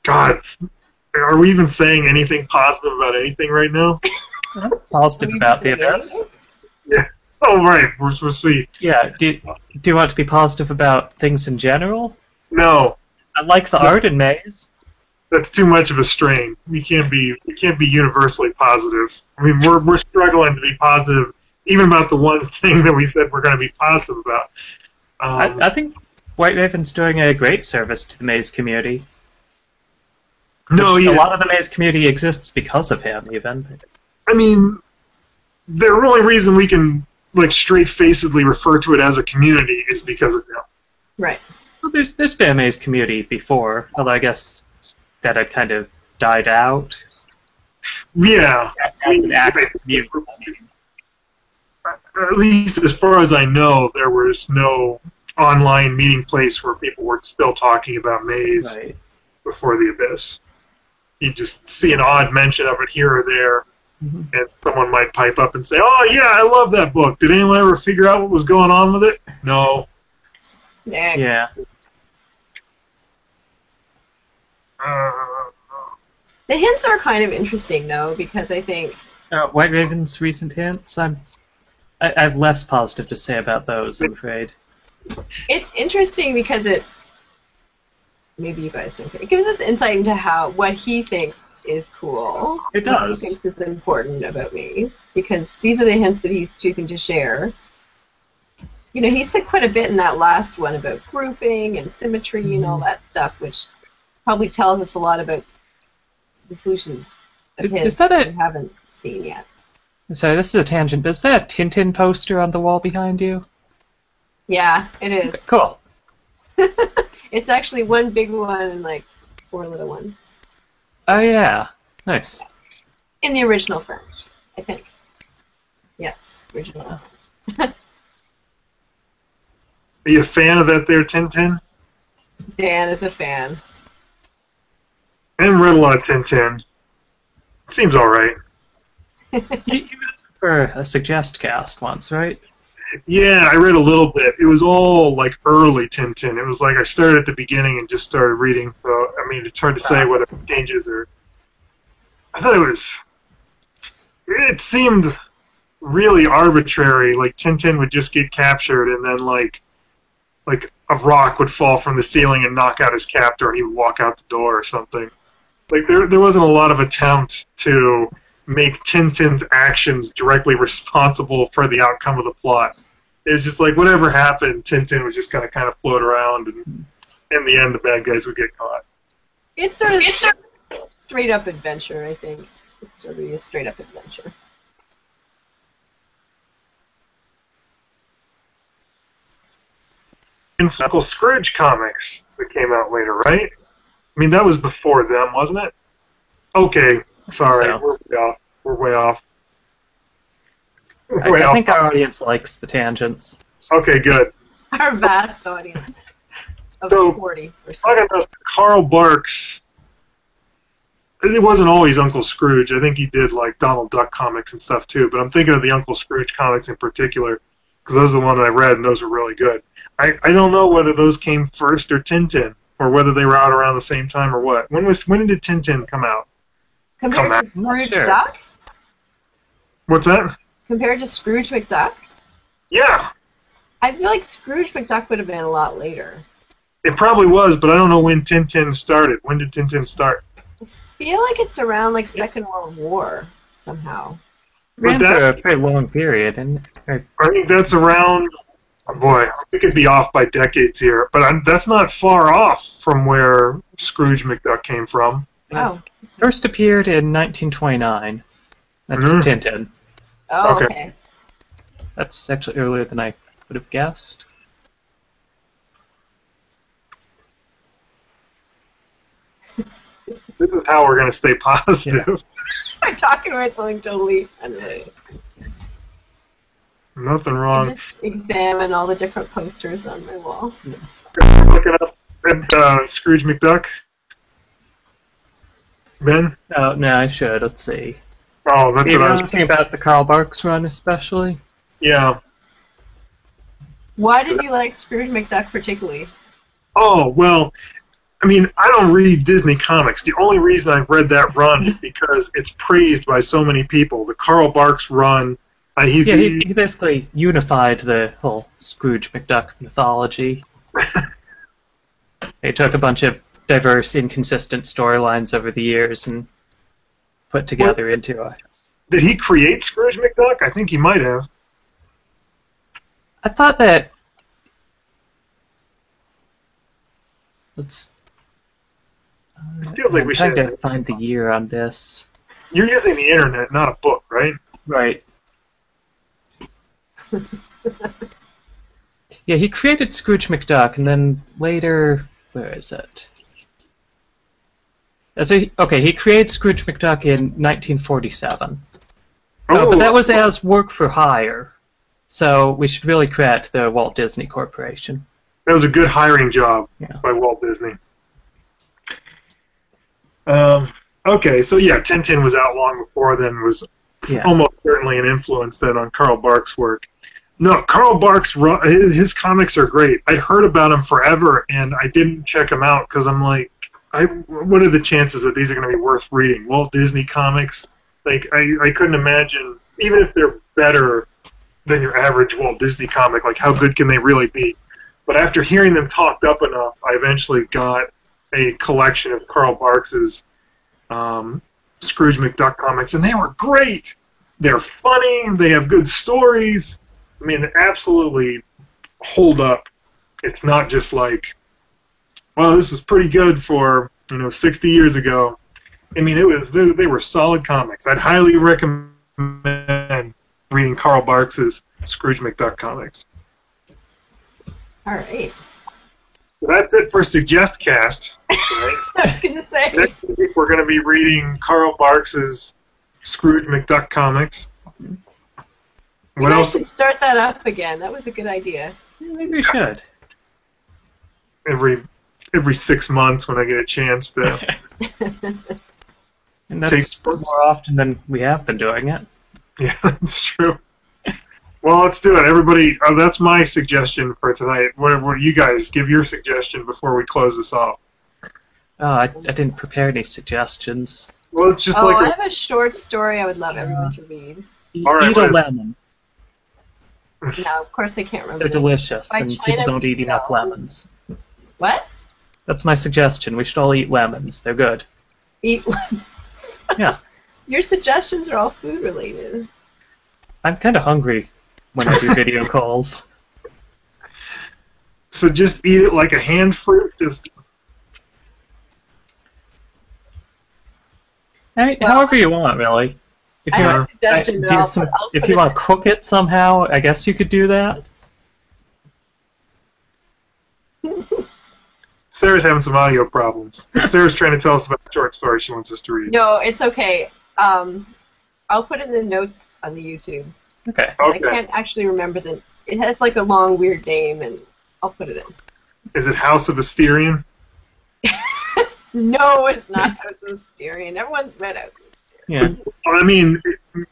God, are we even saying anything positive about anything right now? I'm positive about the Abyss. Yeah. Oh, right. We're supposed to be. Yeah. Do you want to be positive about things in general? No, I like the art in Maze. that's too much of a strain. We can't be universally positive. I mean, we're struggling to be positive, even about the one thing that we said we're going to be positive about. I think White Raven's doing a great service to the Maze community. No, A yeah. lot of the Maze community exists because of him, even. I mean, the only reason we can like straight-facedly refer to it as a community is because of him. Right. Well, there's been a Maze community before, although I guess that had kind of died out. Yeah. As an active community. At least as far as I know, there was no online meeting place where people were still talking about Maze Right. before the Abyss. You just see an odd mention of it here or there, Mhm. and someone might pipe up and say, "Oh yeah, I love that book. Did anyone ever figure out what was going on with it?" No. Next. Yeah. Uh, The hints are kind of interesting, though, because I think White Raven's recent hints, I have less positive to say about those, I'm afraid. it's interesting because maybe you guys don't think it gives us insight into what he thinks is cool. It What does. he thinks is important about Maze, because these are the hints that he's choosing to share. He said quite a bit in that last one about grouping and symmetry and all that stuff, which probably tells us a lot about the solutions of Is his that we haven't seen yet. Sorry, this is a tangent, but is there a Tintin poster on the wall behind you? Yeah, it is. Okay, cool. It's actually one big one and like 4 little ones. Oh, yeah. Nice. In the original French, I think. Yes, original French. are you a fan of that there, Tintin? Dan is a fan. I haven't read a lot of Tintin. It seems all right. You asked for a suggest cast once, right? Yeah, I read a little bit. It was all like early Tintin. It was like I started at the beginning and just started reading. So I mean, it's hard to say whether it changes or. I thought it was. It seemed really arbitrary. Like Tintin would just get captured, and then like a rock would fall from the ceiling and knock out his captor, and he would walk out the door or something. Like there wasn't a lot of attempt to make Tintin's actions directly responsible for the outcome of the plot. It was just like whatever happened, Tintin was just kind of float around, and in the end, the bad guys would get caught. It's sort of straight up adventure, I think. It's sort of a straight up adventure. In Uncle Scrooge comics that came out later, right? I mean, that was before them, wasn't it? Okay, sorry, So. We're way off. I think our audience likes the tangents. Okay, good. Our vast audience of So, 40 or so. Talking about Carl Barks it wasn't always Uncle Scrooge. I think he did like Donald Duck comics and stuff too. But I'm thinking of the Uncle Scrooge comics in particular because those are the ones I read and those were really good. I don't know whether those came first or Tintin or whether they were out around the same time or what. When did Tintin come out? Compared to Scrooge Sure. Duck? What's that? Compared to Scrooge McDuck? Yeah, I feel like Scrooge McDuck would have been a lot later. it probably was, but I don't know when Tintin started. When did Tintin start? I feel like it's around like Second World War somehow. Ran But for that- a pretty long period, and I think that's around. Oh boy, we could be off by decades here, but that's not far off from where Scrooge McDuck came from. Oh. first appeared in 1929. That's Mhm. Tintin. Oh, Okay. okay. That's actually earlier than I would have guessed. This is how we're going to stay positive. I'm talking about something totally unrelated. Nothing I wrong. just examine all the different posters on my wall. Looking up at Scrooge McDuck. Ben? Oh, no, I should. Let's see. Oh, that's You what I know was. anything about the Karl Barks run, especially? Yeah. Why did you like Scrooge McDuck particularly? Oh, well, I mean, I don't read Disney comics. The only reason I've read that run is because it's praised by so many people. The Karl Barks run. Yeah, he basically unified the whole Scrooge McDuck mythology. They took a bunch of diverse, inconsistent storylines over the years and put together into a... Did he create Scrooge McDuck? I think he might have. I thought that... Let's... It feels like I'm we trying should. to find the year on this. You're using the internet, not a book, right? Right. Yeah, he created Scrooge McDuck, and then later... Where is it? Okay, he created Scrooge McDuck in 1947. Oh, but that was as work for hire. So we should really credit the Walt Disney Corporation. That was a good hiring job Yeah. by Walt Disney. Okay, so yeah, Tintin was out long before then, was Yeah. almost certainly an influence then on Karl Barks' work. No, Karl Barks, his comics are great. I'd heard about him forever, and I didn't check them out because I'm like, what are the chances that these are going to be worth reading? Walt Disney comics? Like, I couldn't imagine, even if they're better than your average Walt Disney comic, like, how good can they really be? But after hearing them talked up enough, I eventually got a collection of Karl Barks's Scrooge McDuck comics, and they were great. They're funny. They have good stories. I mean, they absolutely hold up. It's not just like, well, this was pretty good for 60 years ago. I mean, they were solid comics. I'd highly recommend reading Karl Barks's Scrooge McDuck comics. All right. So that's it for SuggestCast. Right? I was going to say. Next week we're going to be reading Karl Barks's Scrooge McDuck comics. You What guys else? should start that up again. That was a good idea. Maybe we should. Every 6 months when I get a chance to. And that's more often than we have been doing it. Yeah, that's true. Well, let's do it, everybody. That's my suggestion for tonight. What you guys give your suggestion before we close this off? I didn't prepare any suggestions. Well, it's just I like have a short story I would love everyone to read. All right, Eat a what is- lemon. No, of course I can't remember. They're the- delicious, By and China people don't eat Miéville. enough lemons. What? That's my suggestion. We should all eat lemons. They're good. Eat. Yeah. Your suggestions are all food related. I'm kind of hungry when I do video calls. so just eat it like a hand fruit. Just However you want, really. If I you have a want, suggestion, but I'll put if it you want in. to cook it somehow, I guess you could do that. Sarah's having some audio problems. Sarah's trying to tell us about the short story she wants us to read. No, it's okay. I'll put it in the notes on the YouTube. Okay. I Okay. can't actually remember the. It has like a long, weird name, and I'll put it in. Is it House of Asterion? No, it's not House of Styrian. Everyone's read House of Yeah. I mean,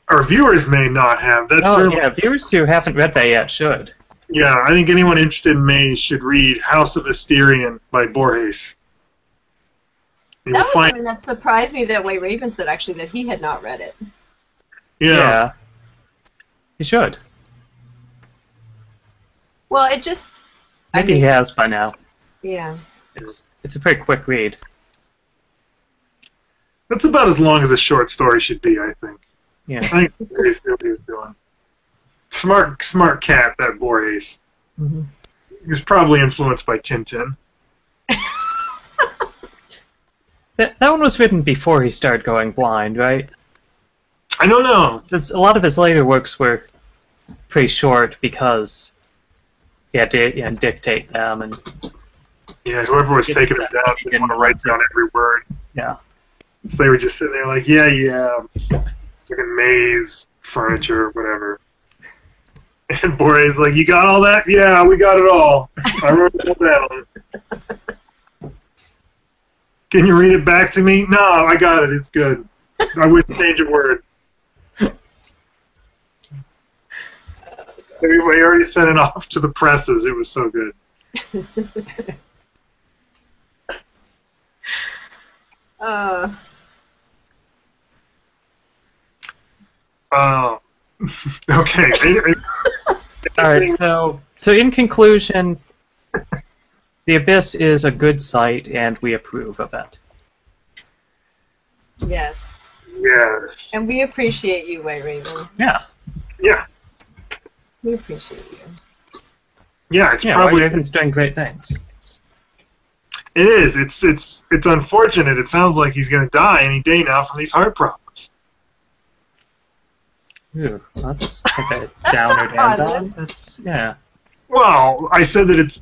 our viewers may not have. That's Oh, certainly, yeah. Viewers who haven't read that yet should. yeah, I think anyone interested in Maze should read House of Asterion by Borges. You That will was find, something that surprised me that White Raven said, actually, that he had not read it. yeah. He should. Well, it just... Maybe he has by now. Yeah. It's a pretty quick read. That's about as long as a short story should be, I think. Yeah. I think Borges knew what he was doing. Smart cat, that Borges. Mm-hmm. He was probably influenced by Tintin. That one was written before he started going blind, right? I don't know. Because a lot of his later works were pretty short because he had to dictate them, and Yeah, whoever was taking it down didn't want to write down every word. yeah. So they were just sitting there like, yeah, fucking Maze, furniture, whatever. And Borges like, you got all that? Yeah, we got it all. I wrote it all down. Can you read it back to me? No, I got it. It's good. I wouldn't change a word. We already sent it off to the presses. It was so good. Okay. Alright, so in conclusion, The Abyss is a good site, and we approve of it. Yes. Yes. And we appreciate you, White Raven. Yeah. Yeah. We appreciate you. Yeah, it's Yeah, probably... White Raven's doing great things. It is. It's unfortunate. It sounds like he's going to die any day now from these heart problems. Ooh, that's like a That's downer not to end on. positive. That's, yeah. Well, I said that it's...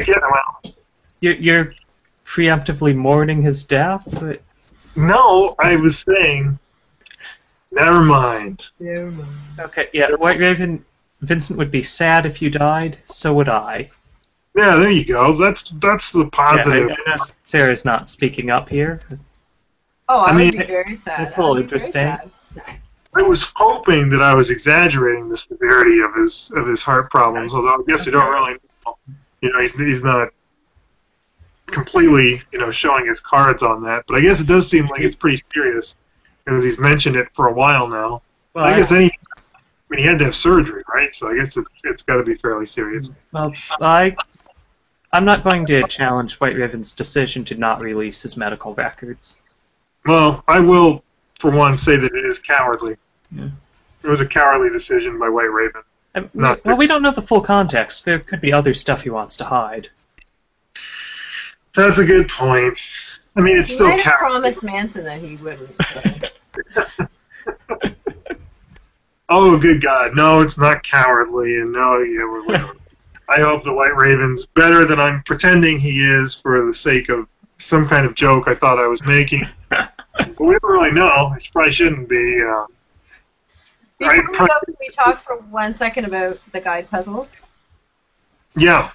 well, You're preemptively mourning his death? But no, I was saying... Never mind. okay, yeah, White Raven, Vincent would be sad if you died, so would I. Yeah, there you go. That's the positive. Yeah, I know Sarah's not speaking up here. Oh, I I mean, would be very sad. that's a little I would be very interesting. sad. I was hoping that I was exaggerating the severity of his heart problems, although I guess you don't really know. You know, he's not completely, showing his cards on that. But I guess it does seem like it's pretty serious, because he's mentioned it for a while now. Well, I guess he had to have surgery, right? So I guess it's got to be fairly serious. Well, I'm not going to challenge White Raven's decision to not release his medical records. Well, I will, for one, say that it is cowardly. Yeah. It was a cowardly decision by White Raven. Well, we don't know the full context. There could be other stuff he wants to hide. That's a good point. I mean, it's He still might have cowardly. promised Manson that he wouldn't. So. Oh, good God. No, it's not cowardly, and no, whatever. I hope the White Raven's better than I'm pretending he is for the sake of some kind of joke I thought I was making. But we don't really know. It probably shouldn't be. Before we go, can we talk for 1 second about the guide puzzle? Yeah.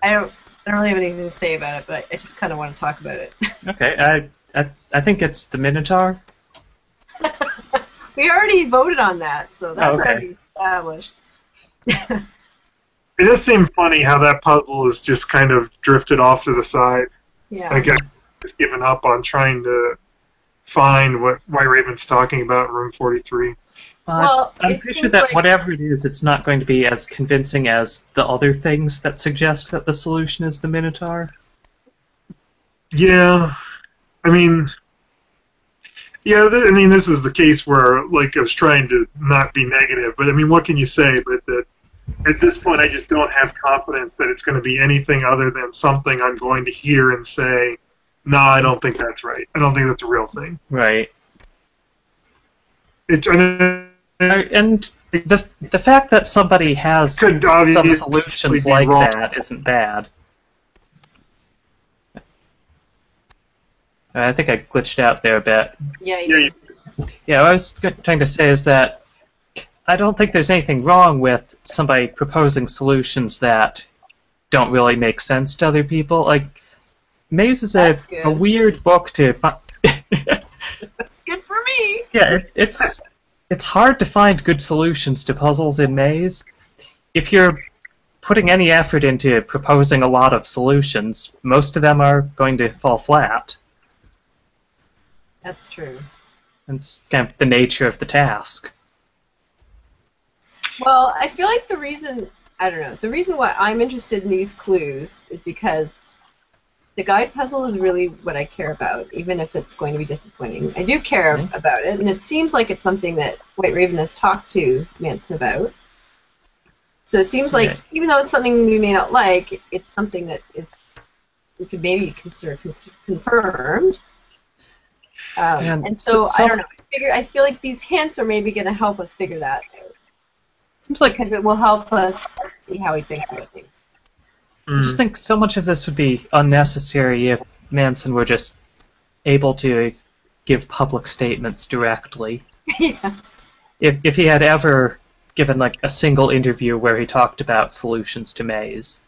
I don't really have anything to say about it, but I just kind of want to talk about it. Okay, I think it's the Minotaur. We already voted on that, so that's okay. already established. It does seem funny how that puzzle is just kind of drifted off to the side. Yeah. Like I've just given up on trying to find what White Raven's talking about in room 43. Well, I'm it pretty sure seems that like- whatever it is, it's not going to be as convincing as the other things that suggest that the solution is the Minotaur. Yeah, I mean, this is the case where, like, I was trying to not be negative, but I mean, what can you say? But that at this point, I just don't have confidence that it's going to be anything other than something I'm going to hear and say, no, I don't think that's right. I don't think that's a real thing. Right. And the fact that somebody has could some obviously solutions be like wrong. that isn't bad. I think I glitched out there a bit. Yeah, Yeah, Yeah, what I was trying to say is that I don't think there's anything wrong with somebody proposing solutions that don't really make sense to other people. Like, Maze is That's a good. weird book to find. Good for me. Yeah, it's hard to find good solutions to puzzles in Maze. If you're putting any effort into proposing a lot of solutions, most of them are going to fall flat. That's true. It's kind of the nature of the task. Well, I feel like the reason why I'm interested in these clues is because the guide puzzle is really what I care about, even if it's going to be disappointing. I do care about it, and it seems like it's something that White Raven has talked to Manson about. So it seems like, even though it's something we may not like, it's something that we could maybe consider confirmed. And so I don't know. I feel like these hints are maybe going to help us figure that out. Seems like because it will help us see how he thinks about things. I just think so much of this would be unnecessary if Manson were just able to give public statements directly. Yeah. If he had ever given like a single interview where he talked about solutions to Maze.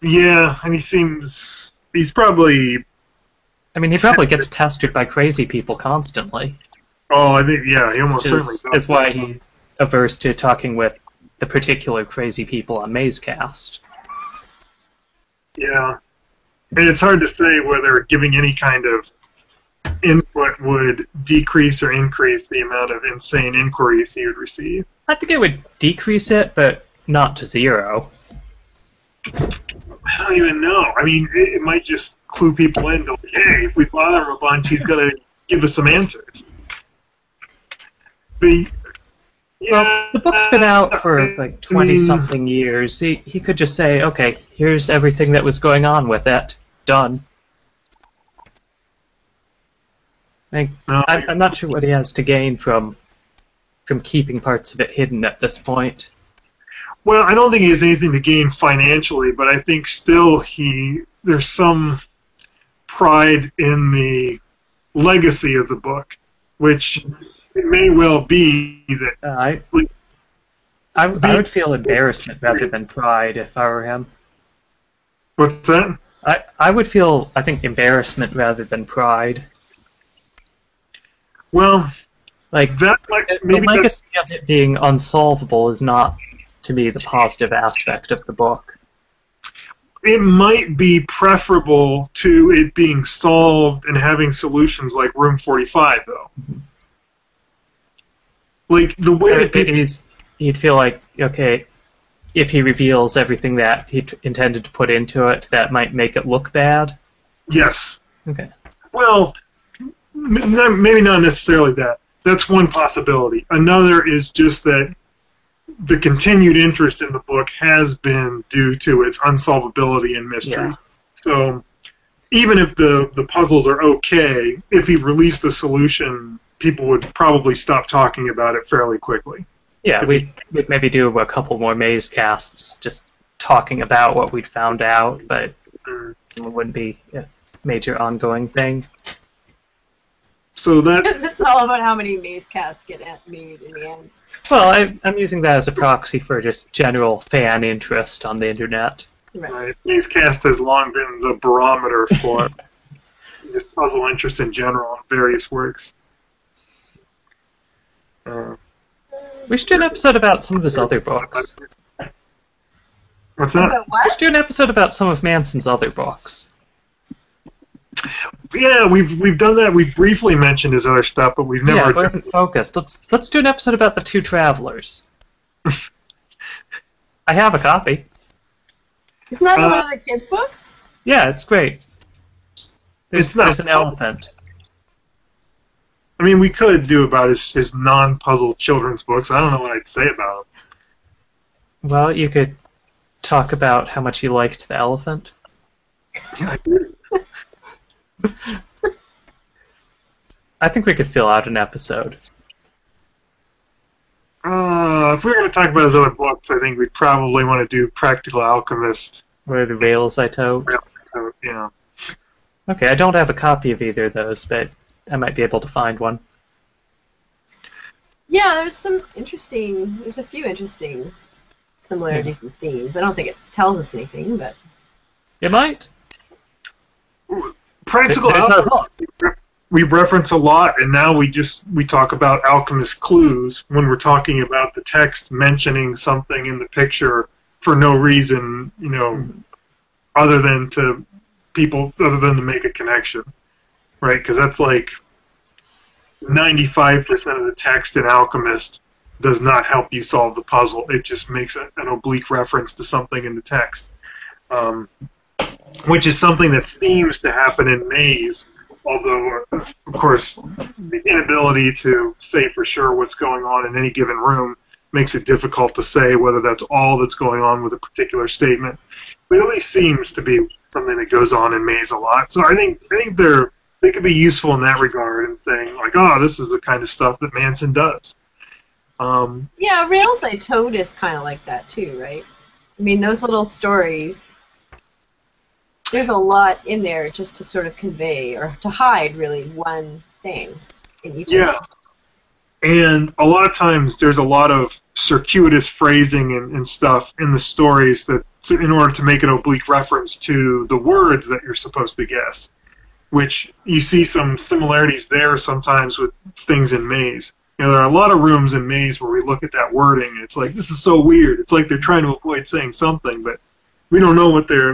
Yeah, and he's probably... I mean, he probably gets pestered by crazy people constantly. Oh, I think, yeah, he almost certainly does. That's why he's averse to talking with the particular crazy people on MazeCast. Yeah. And it's hard to say whether giving any kind of input would decrease or increase the amount of insane inquiries he would receive. I think it would decrease it, but not to zero. I don't even know. I mean, it might just clue people in to, like, hey, if we bother him a bunch, he's going to give us some answers. But, yeah, well, the book's been out for like 20-something years. He could just say, okay, here's everything that was going on with it. Done. I'm not sure what he has to gain from keeping parts of it hidden at this point. Well, I don't think he has anything to gain financially, but I think still there's some pride in the legacy of the book, which it may well be that... I would feel embarrassment rather than pride if I were him. What's that? I would feel, I think, embarrassment rather than pride. Well, like that the legacy of it being unsolvable is not, to me, the positive aspect of the book. It might be preferable to it being solved and having solutions like Room 45, though. Mm-hmm. Like, the way that people... You'd feel like, okay, if he reveals everything that he intended to put into it, that might make it look bad? Yes. Okay. Well, maybe not necessarily that. That's one possibility. Another is just that the continued interest in the book has been due to its unsolvability and mystery. Yeah. So even if the puzzles are okay, if he released the solution, people would probably stop talking about it fairly quickly. Yeah, we'd maybe do a couple more Maze casts just talking about what we'd found out, but it wouldn't be a major ongoing thing. So it's all about how many Maze casts get made in the end. Well, I'm using that as a proxy for just general fan interest on the internet. Right. MazeCast has long been the barometer for just puzzle interest in general in various works. We should do an episode about some of his other books. What's that? We should do an episode about some of Manson's other books. Yeah, we've done that. We've briefly mentioned his other stuff, but we've never... Yeah, we haven't focused. Let's do an episode about The Two Travelers. I have a copy. Isn't that one of the kids' books? Yeah, it's great. There's an elephant. I mean, we could do about his non-puzzle children's books. I don't know what I'd say about them. Well, you could talk about how much you liked the elephant. Yeah, I do. I think we could fill out an episode. If we were going to talk about his other books, I think we'd probably want to do Practical Alchemist. Or The Rails I Tote. Yeah. Okay, I don't have a copy of either of those, but I might be able to find one. Yeah, there's a few interesting similarities and themes. I don't think it tells us anything, but... It might. Practical There's no alchemy we reference a lot, and now we talk about alchemist clues when we're talking about the text mentioning something in the picture for no reason, other than to make a connection, right? Because that's like 95% of the text in Alchemist does not help you solve the puzzle. It just makes an oblique reference to something in the text, which is something that seems to happen in Maze, although, of course, the inability to say for sure what's going on in any given room makes it difficult to say whether that's all that's going on with a particular statement. But it at least seems to be something that goes on in Maze a lot. So I think they could be useful in that regard and saying, like, oh, this is the kind of stuff that Manson does. Yeah, Rails I Toad is kind of like that too, right? I mean, those little stories, there's a lot in there just to sort of convey or to hide, really, one thing in each of them. And a lot of times there's a lot of circuitous phrasing and stuff in the stories that, in order to make an oblique reference to the words that you're supposed to guess, which you see some similarities there sometimes with things in Maze. There are a lot of rooms in Maze where we look at that wording and it's like, this is so weird. It's like they're trying to avoid saying something, but we don't know what they're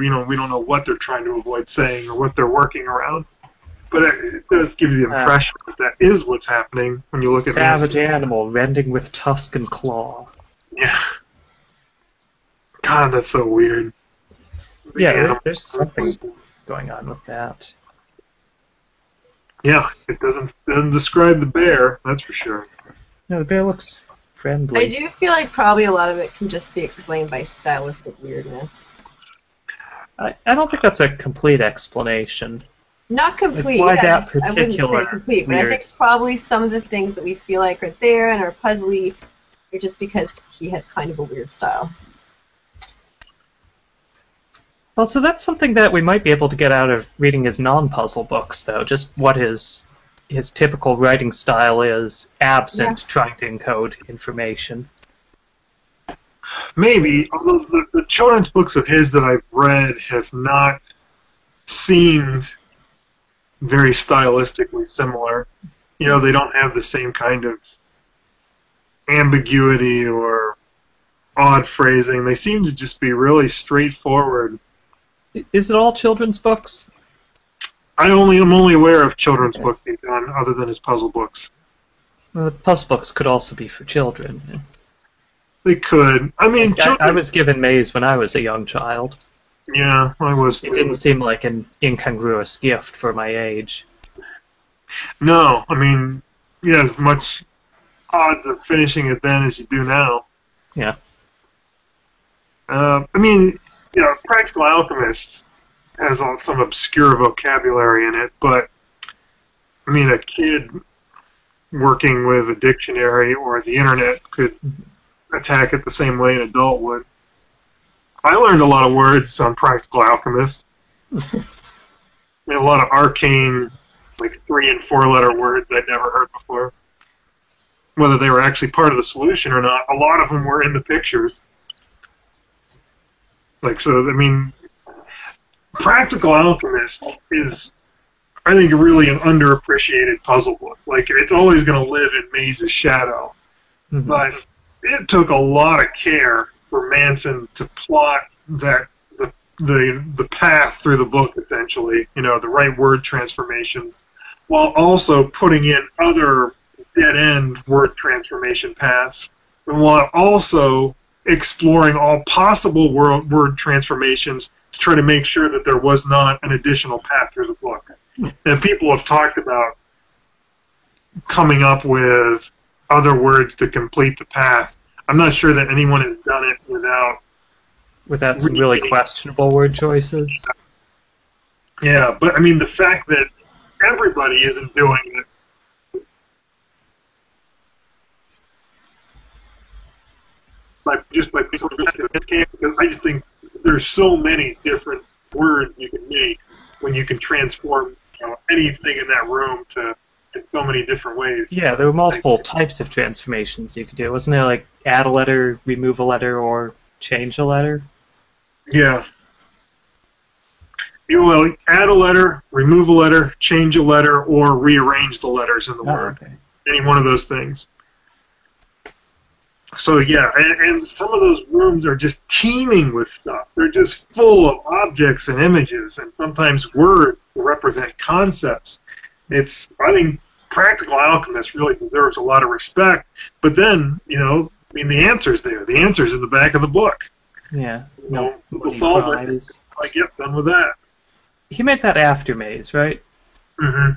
trying to avoid saying or what they're working around. But it does give you the impression that is what's happening when you look at savage animal rending with tusk and claw. Yeah. God, that's so weird. There's something going on with that. Yeah, it doesn't describe the bear, that's for sure. No, the bear looks friendly. I do feel like probably a lot of it can just be explained by stylistic weirdness. I don't think that's a complete explanation. Not complete. Why that I wouldn't particular say complete, but I think probably some of the things that we feel like are there and are puzzly are just because he has kind of a weird style. Well, so that's something that we might be able to get out of reading his non-puzzle books, though, just what his typical writing style is, absent trying to encode information. Maybe, although the children's books of his that I've read have not seemed very stylistically similar. They don't have the same kind of ambiguity or odd phrasing. They seem to just be really straightforward. Is it all children's books? I'm only aware of children's books he's done, other than his puzzle books. Well, the puzzle books could also be for children. They could. I mean, I was given Maze when I was a young child. Yeah, I was too. It didn't seem like an incongruous gift for my age. No, I mean, you have as much odds of finishing it then as you do now. Yeah. I mean, Practical Alchemist has some obscure vocabulary in it, but, I mean, a kid working with a dictionary or the internet could attack it the same way an adult would. I learned a lot of words on Practical Alchemist. A lot of arcane, like 3- and 4-letter words I'd never heard before. Whether they were actually part of the solution or not, a lot of them were in the pictures. Practical Alchemist is, I think, really an underappreciated puzzle book. It's always going to live in Maze's shadow. Mm-hmm. But it took a lot of care for Manson to plot that the path through the book, essentially, the right word transformation, while also putting in other dead-end word transformation paths, and while also exploring all possible word transformations to try to make sure that there was not an additional path through the book. And people have talked about coming up with other words to complete the path. I'm not sure that anyone has done it without some really questionable word choices. Yeah, but I mean, the fact that everybody isn't doing it I just think there's so many different words you can make when you can transform anything in that room in so many different ways. Yeah, there were multiple types of transformations you could do. Wasn't there, like, add a letter, remove a letter, or change a letter? Yeah. You will add a letter, remove a letter, change a letter, or rearrange the letters in the word. Okay. Any one of those things. So yeah, and some of those rooms are just teeming with stuff. They're just full of objects and images, and sometimes words to represent concepts. I think Practical Alchemist really deserves a lot of respect. But then, the answer's there. The answer's in the back of the book. Yeah. We'll solve it. Like, yep, done with that. He made that after Maze, right? Mm-hmm.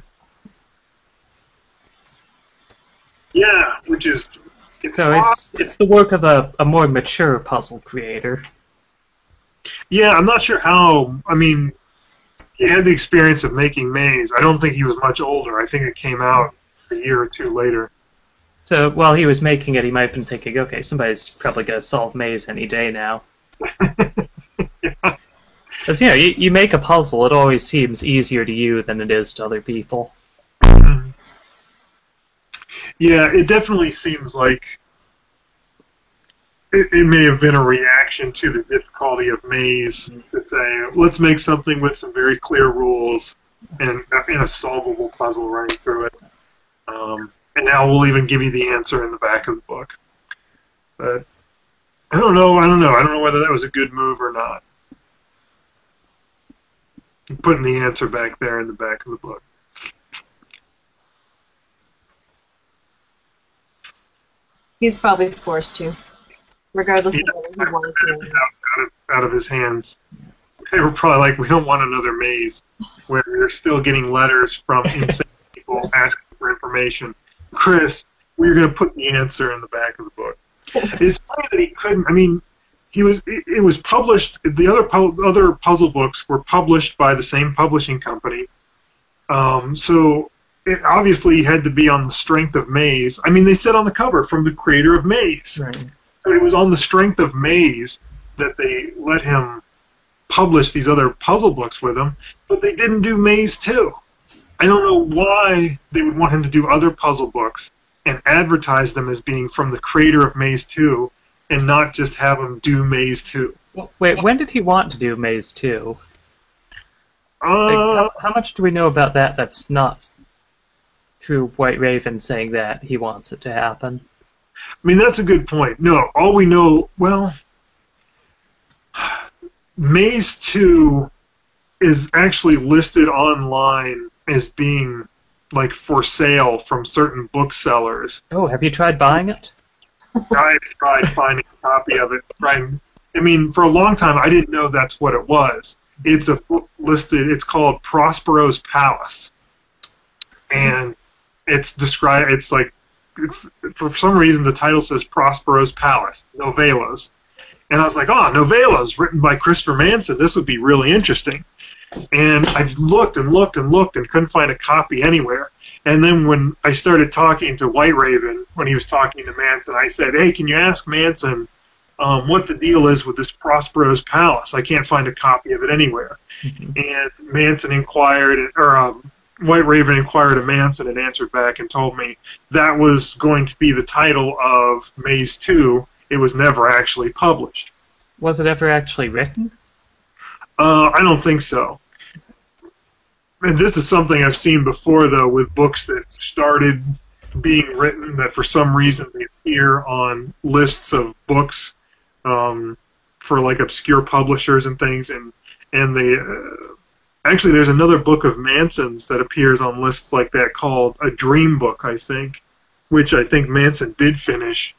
Yeah, which is... It's the work of a more mature puzzle creator. Yeah, I'm not sure how... he had the experience of making Maze. I don't think he was much older. I think it came out a year or two later. So while he was making it, he might have been thinking, okay, somebody's probably going to solve Maze any day now. Yeah. Because, you make a puzzle, it always seems easier to you than it is to other people. Yeah, it definitely seems like it may have been a reaction to the difficulty of Maze to say, let's make something with some very clear rules and in a solvable puzzle running through it. And now we'll even give you the answer in the back of the book. But I don't know. I don't know whether that was a good move or not. Putting the answer back there in the back of the book. He's probably forced to, regardless of whether he wanted to. Out of his hands. They were probably like, we don't want another Maze where you're still getting letters from insane people asking for information. Chris, we're going to put the answer in the back of the book. It's funny that he couldn't. It was published. The other puzzle books were published by the same publishing company. So it obviously had to be on the strength of Maze. They said on the cover, from the creator of Maze. Right. So it was on the strength of Maze that they let him publish these other puzzle books with him, but they didn't do Maze 2. I don't know why they would want him to do other puzzle books and advertise them as being from the creator of Maze 2 and not just have him do Maze 2. Wait, when did he want to do Maze 2? How much do we know about that that's not through White Raven saying that he wants it to happen? That's a good point. No, all we know, Maze 2 is actually listed online as being, for sale from certain booksellers. Oh, have you tried buying it? I've tried finding a copy of it. For a long time, I didn't know that's what it was. It's a book listed, it's called Prospero's Palace. And it's described, for some reason the title says Prospero's Palace, novellas. And I was like, novellas written by Christopher Manson, this would be really interesting. And I looked and looked and looked and couldn't find a copy anywhere. And then when I started talking to White Raven, when he was talking to Manson, I said, hey, can you ask Manson what the deal is with this Prospero's Palace? I can't find a copy of it anywhere. Mm-hmm. And Manson inquired, or White Raven inquired of Manson and answered back and told me that was going to be the title of Maze 2. It was never actually published. Was it ever actually written? I don't think so. And this is something I've seen before, though, with books that started being written that for some reason they appear on lists of books for obscure publishers and things, and they actually there's another book of Manson's that appears on lists like that called A Dream Book, I think, which I think Manson did finish,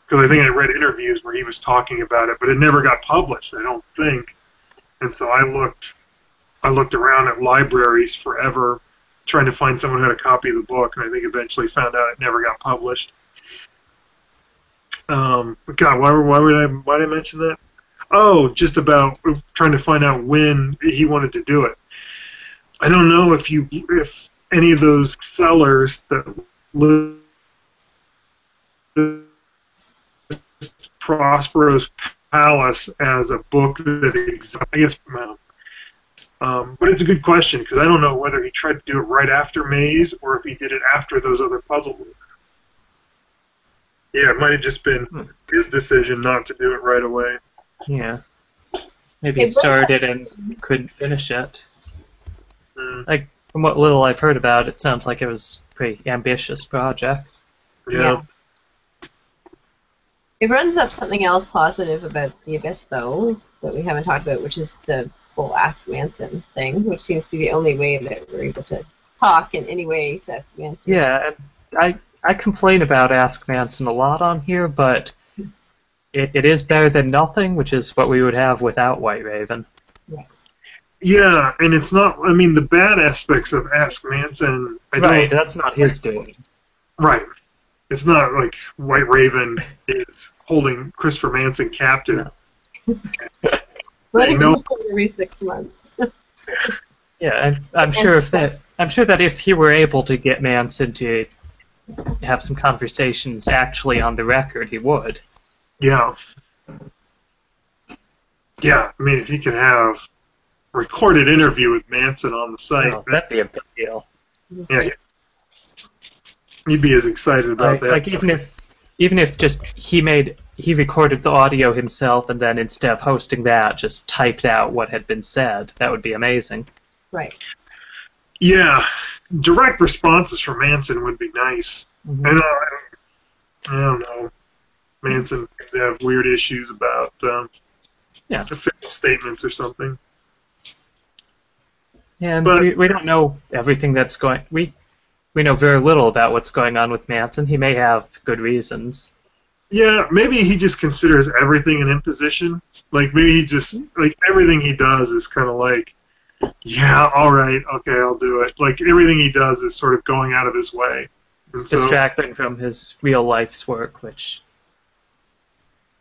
because I think I read interviews where he was talking about it, but it never got published, I don't think. And so I looked around at libraries forever trying to find someone who had a copy of the book, and I think eventually found out it never got published. God, why did I mention that? Oh, just about trying to find out when he wanted to do it. I don't know if any of those sellers that list Prospero's Palace as a book that exists. I guess, but it's a good question, because I don't know whether he tried to do it right after Maze or if he did it after those other puzzle books. Yeah, it might have just been his decision not to do it right away. Yeah. Maybe he started and couldn't finish it. Like, from what little I've heard about it, sounds like it was a pretty ambitious project. Yeah. It runs up something else positive about the Abyss, though, that we haven't talked about, which is the whole Ask Manson thing, which seems to be the only way that we're able to talk in any way to Ask Manson. Yeah, and I complain about Ask Manson a lot on here, but it is better than nothing, which is what we would have without White Raven. Yeah, and it's not, I mean, the bad aspects of Ask Manson... Right, that's not his doing. Right. It's not like White Raven is holding Christopher Manson captive. Letting him every 6 months. Yeah, I'm sure that if he were able to get Manson to have some conversations actually on the record, he would. Yeah. Yeah, I mean, if he could have a recorded interview with Manson on the site. Oh, that'd be a big deal. Yeah. He'd be as excited about that. Like even if just he recorded the audio himself and then instead of hosting that, just typed out what had been said, that would be amazing. Right. Yeah, direct responses from Manson would be nice. Mm-hmm. And I don't know. Manson seems to have weird issues about official statements or something. Yeah, and we don't know everything that's going. We know very little about what's going on with Manson. He may have good reasons. Yeah, maybe he just considers everything an imposition. Like, maybe he just, like, everything he does is kind of like, yeah, all right, okay, I'll do it. Like, everything he does is sort of going out of his way. It's distracting from his real life's work, which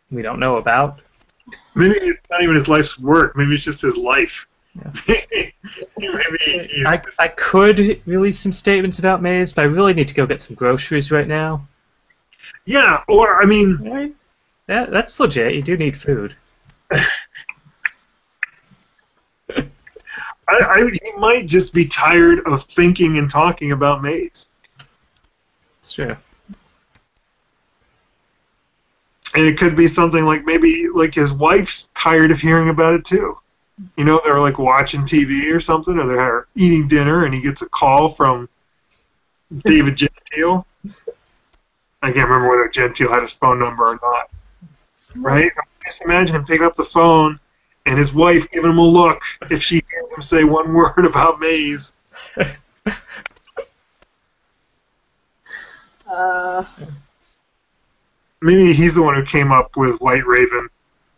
we don't know about. Maybe it's not even his life's work. Maybe it's just his life. Yeah. I could release some statements about Maze, but I really need to go get some groceries right now. Yeah, or, I mean... Right? That's legit. You do need food. He might just be tired of thinking and talking about Maze. It's true. And it could be something like maybe like his wife's tired of hearing about it too. You know, they're like watching TV or something, or they're eating dinner, and he gets a call from David Gentile. I can't remember whether Gentile had his phone number or not. Right? Just imagine him picking up the phone and his wife giving him a look if she hears him say one word about Maze. Maybe he's the one who came up with White Raven.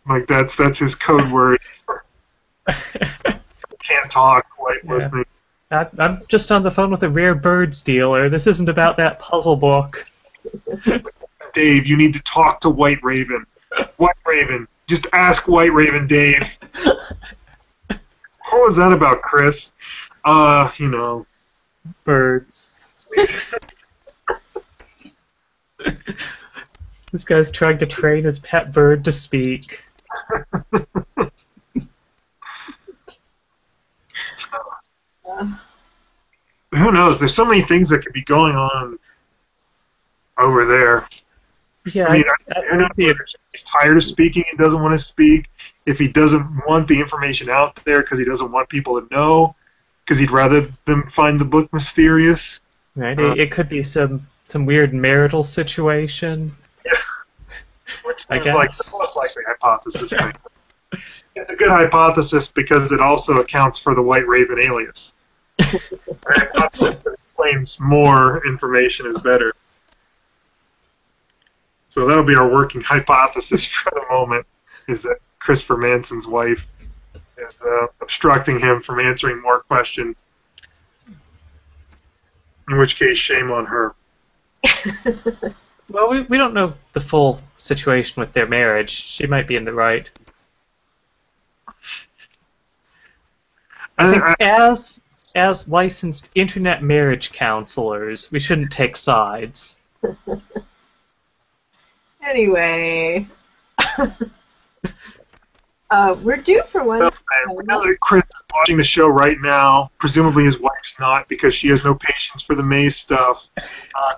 Like that's his code word. Can't talk, wife listening. I'm just on the phone with a rare birds dealer. This isn't about that puzzle book. Dave, you need to talk to White Raven. White Raven. Just ask White Raven, Dave. What was that about, Chris? You know. Birds. This guy's trying to train his pet bird to speak. Who knows? There's so many things that could be going on over there. Yeah, I mean, I know if he's tired of speaking and doesn't want to speak, if he doesn't want the information out there because he doesn't want people to know, because he'd rather them find the book mysterious. Right, it could be some weird marital situation. Yeah, which seems like the most likely hypothesis. Right? It's a good hypothesis because it also accounts for the White Raven alias. Hypothesis that explains more information is better. So that'll be our working hypothesis for the moment, is that Christopher Manson's wife is obstructing him from answering more questions. In which case, shame on her. Well, we don't know the full situation with their marriage. She might be in the right. I think as licensed internet marriage counselors, we shouldn't take sides. Anyway, we're due for one. Now that Chris is watching the show right now, presumably his wife's not because she has no patience for the Maze stuff.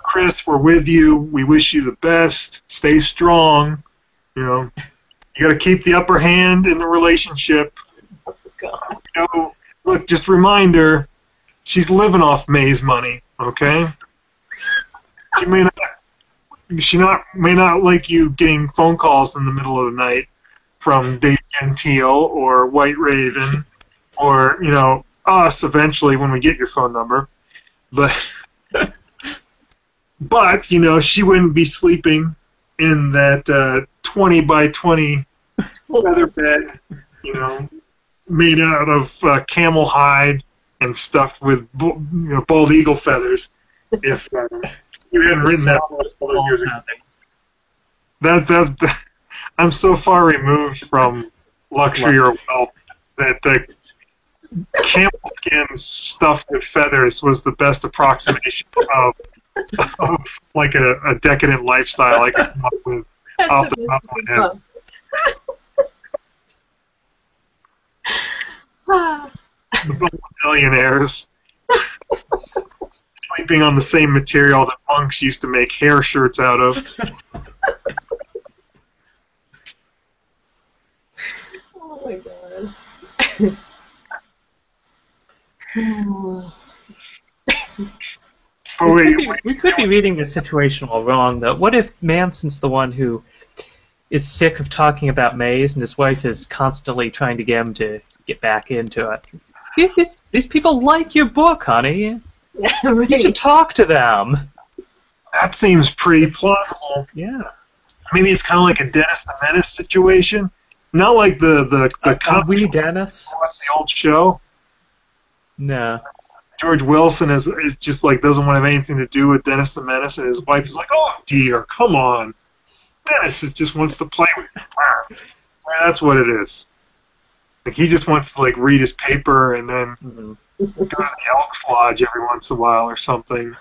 Chris, we're with you. We wish you the best. Stay strong. You know, you got to keep the upper hand in the relationship. Oh, God. You know, look, just a reminder, she's living off May's money, okay? She may not like you getting phone calls in the middle of the night from Dave Gentile or White Raven or, us eventually when we get your phone number. But she wouldn't be sleeping in that 20 by 20 feather bed, made out of camel hide and stuffed with bald eagle feathers. If you hadn't written that all those years ago. That I'm so far removed from luxury or wealth that the camel skin stuffed with feathers was the best approximation of like a decadent lifestyle I could come up with off the top of my head. The millionaires sleeping on the same material that monks used to make hair shirts out of. Oh my god. We could be reading the situation all wrong, though. What if Manson's the one who is sick of talking about Maze, and his wife is constantly trying to get him to get back into it? These people like your book, honey. Yeah, right. You should talk to them. That seems pretty plausible. Yeah. Maybe it's kind of like a Dennis the Menace situation. Not like the Wee Dennis? The old show. No. George Wilson is just like doesn't want to have anything to do with Dennis the Menace, and his wife is like, "Oh dear, come on, Dennis just wants to play with you." Yeah, that's what it is. Like he just wants to read his paper and then go to the Elks Lodge every once in a while or something.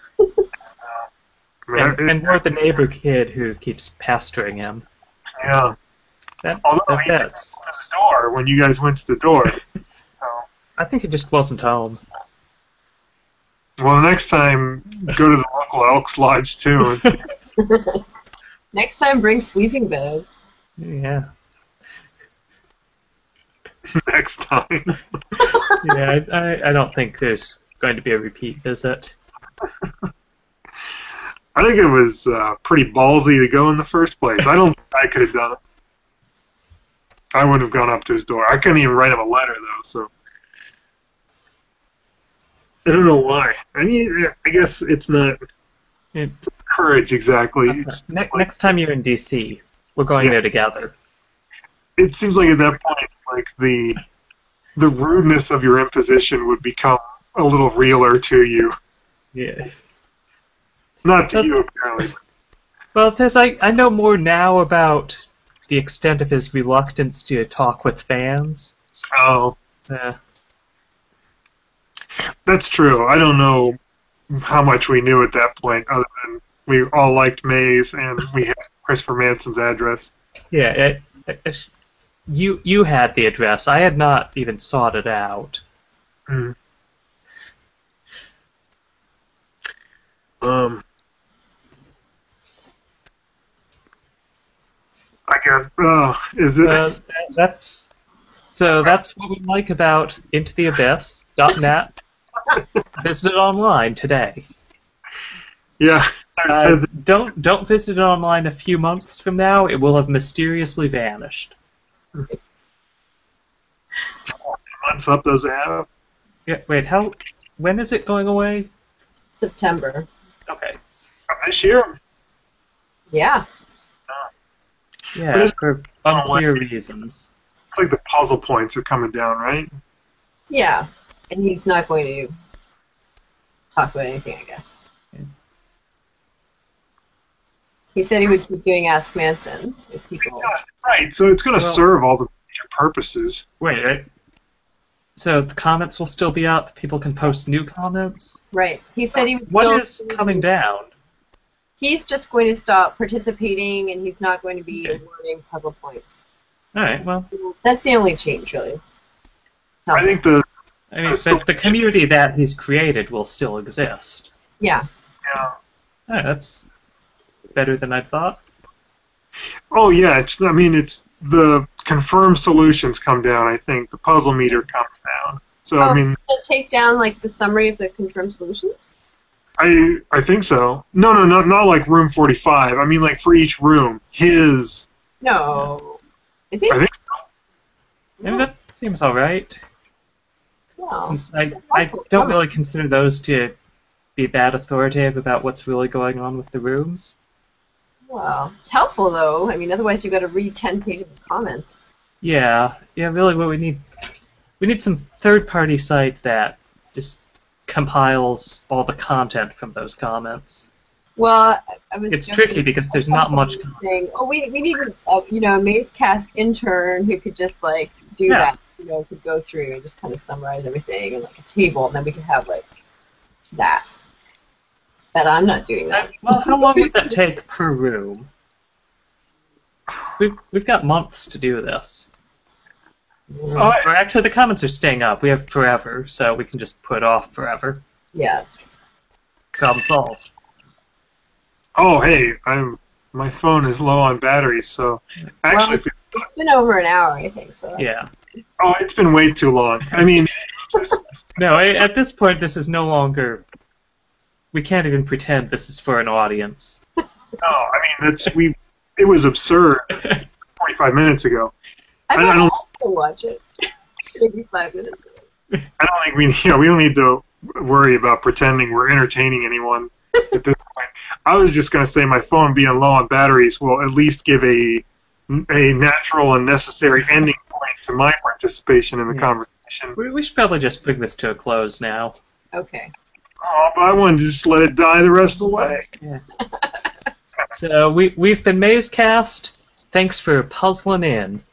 And we're the neighbor kid who keeps pestering him. Yeah. Although he didn't open the door when you guys went to the door. So. I think he just wasn't home. Well, next time, go to the local Elks Lodge, too. Next time, bring sleeping bags. Yeah. Next time. Yeah, I don't think there's going to be a repeat visit. I think it was pretty ballsy to go in the first place. I don't think I could have done it. I wouldn't have gone up to his door. I couldn't even write him a letter, though, so... I don't know why. I mean, I guess it's not courage exactly. Next time you're in D.C., we're going there together. It seems like at that point, the rudeness of your imposition would become a little realer to you. Yeah. Not to you, apparently. Well, I know more now about the extent of his reluctance to talk with fans. Oh. Yeah. That's true. I don't know how much we knew at that point, other than we all liked Maze and we had Christopher Manson's address. Yeah, you had the address. I had not even sought it out. Mm. I guess. Is it? That's what we like about IntoTheAbyss.net. Visit it online today. Yeah. Don't visit it online a few months from now. It will have mysteriously vanished. Months up does it have? Yeah. Wait. When is it going away? September. Okay. This year? Yeah. Yeah, for unclear reasons. It's like the puzzle points are coming down, right? Yeah, and he's not going to talk about anything, I guess. Okay. He said he would keep doing Ask Manson if people... Yeah, right, so it's going to serve all the major purposes. Wait, right? So the comments will still be up? People can post new comments? Right. He said he would What still... is coming down? He's just going to stop participating, and he's not going to be awarding puzzle points. All right, well... That's the only change, really. I think the community that he's created will still exist. Yeah. Yeah. All right, that's better than I thought. Oh, yeah, it's the confirmed solutions come down, I think. The puzzle meter comes down. So, I mean... gonna take down like the summary of the confirmed solutions? I think so. No, not like room 45. I mean, like for each room, his. No. Is he? I think so. Yeah, that seems all right. Well, Since I don't really consider those to be that authoritative about what's really going on with the rooms. well, it's helpful though. I mean, otherwise you got to read 10 pages of comments. Yeah, really what we need some third-party site that just compiles all the content from those comments. Well, I was. It's joking. tricky because there's not much content. Saying, oh, we need a MazeCast intern who could just like do that. Could go through and just kind of summarize everything in like a table, and then we could have like that. But I'm not doing that. Well, how long would that take per room? We've got months to do this. Oh, Or actually, the comments are staying up. We have forever, so we can just put off forever. Yeah. Problem solved. Oh, hey, my phone is low on battery, so actually, It's been over an hour, I think. So. Yeah. oh, it's been way too long. I mean, No, at this point, this is no longer. We can't even pretend this is for an audience. no, I mean it was absurd 45 minutes ago. I I might don't- also watch it. Maybe 5 minutes. I don't think we don't need to worry about pretending we're entertaining anyone at this point. I was just going to say my phone being low on batteries will at least give a natural and necessary ending point to my participation in the conversation. We should probably just bring this to a close now. Okay. Oh, but I wanted to just let it die the rest of the way. Yeah. So we've been MazeCast. Thanks for puzzling in.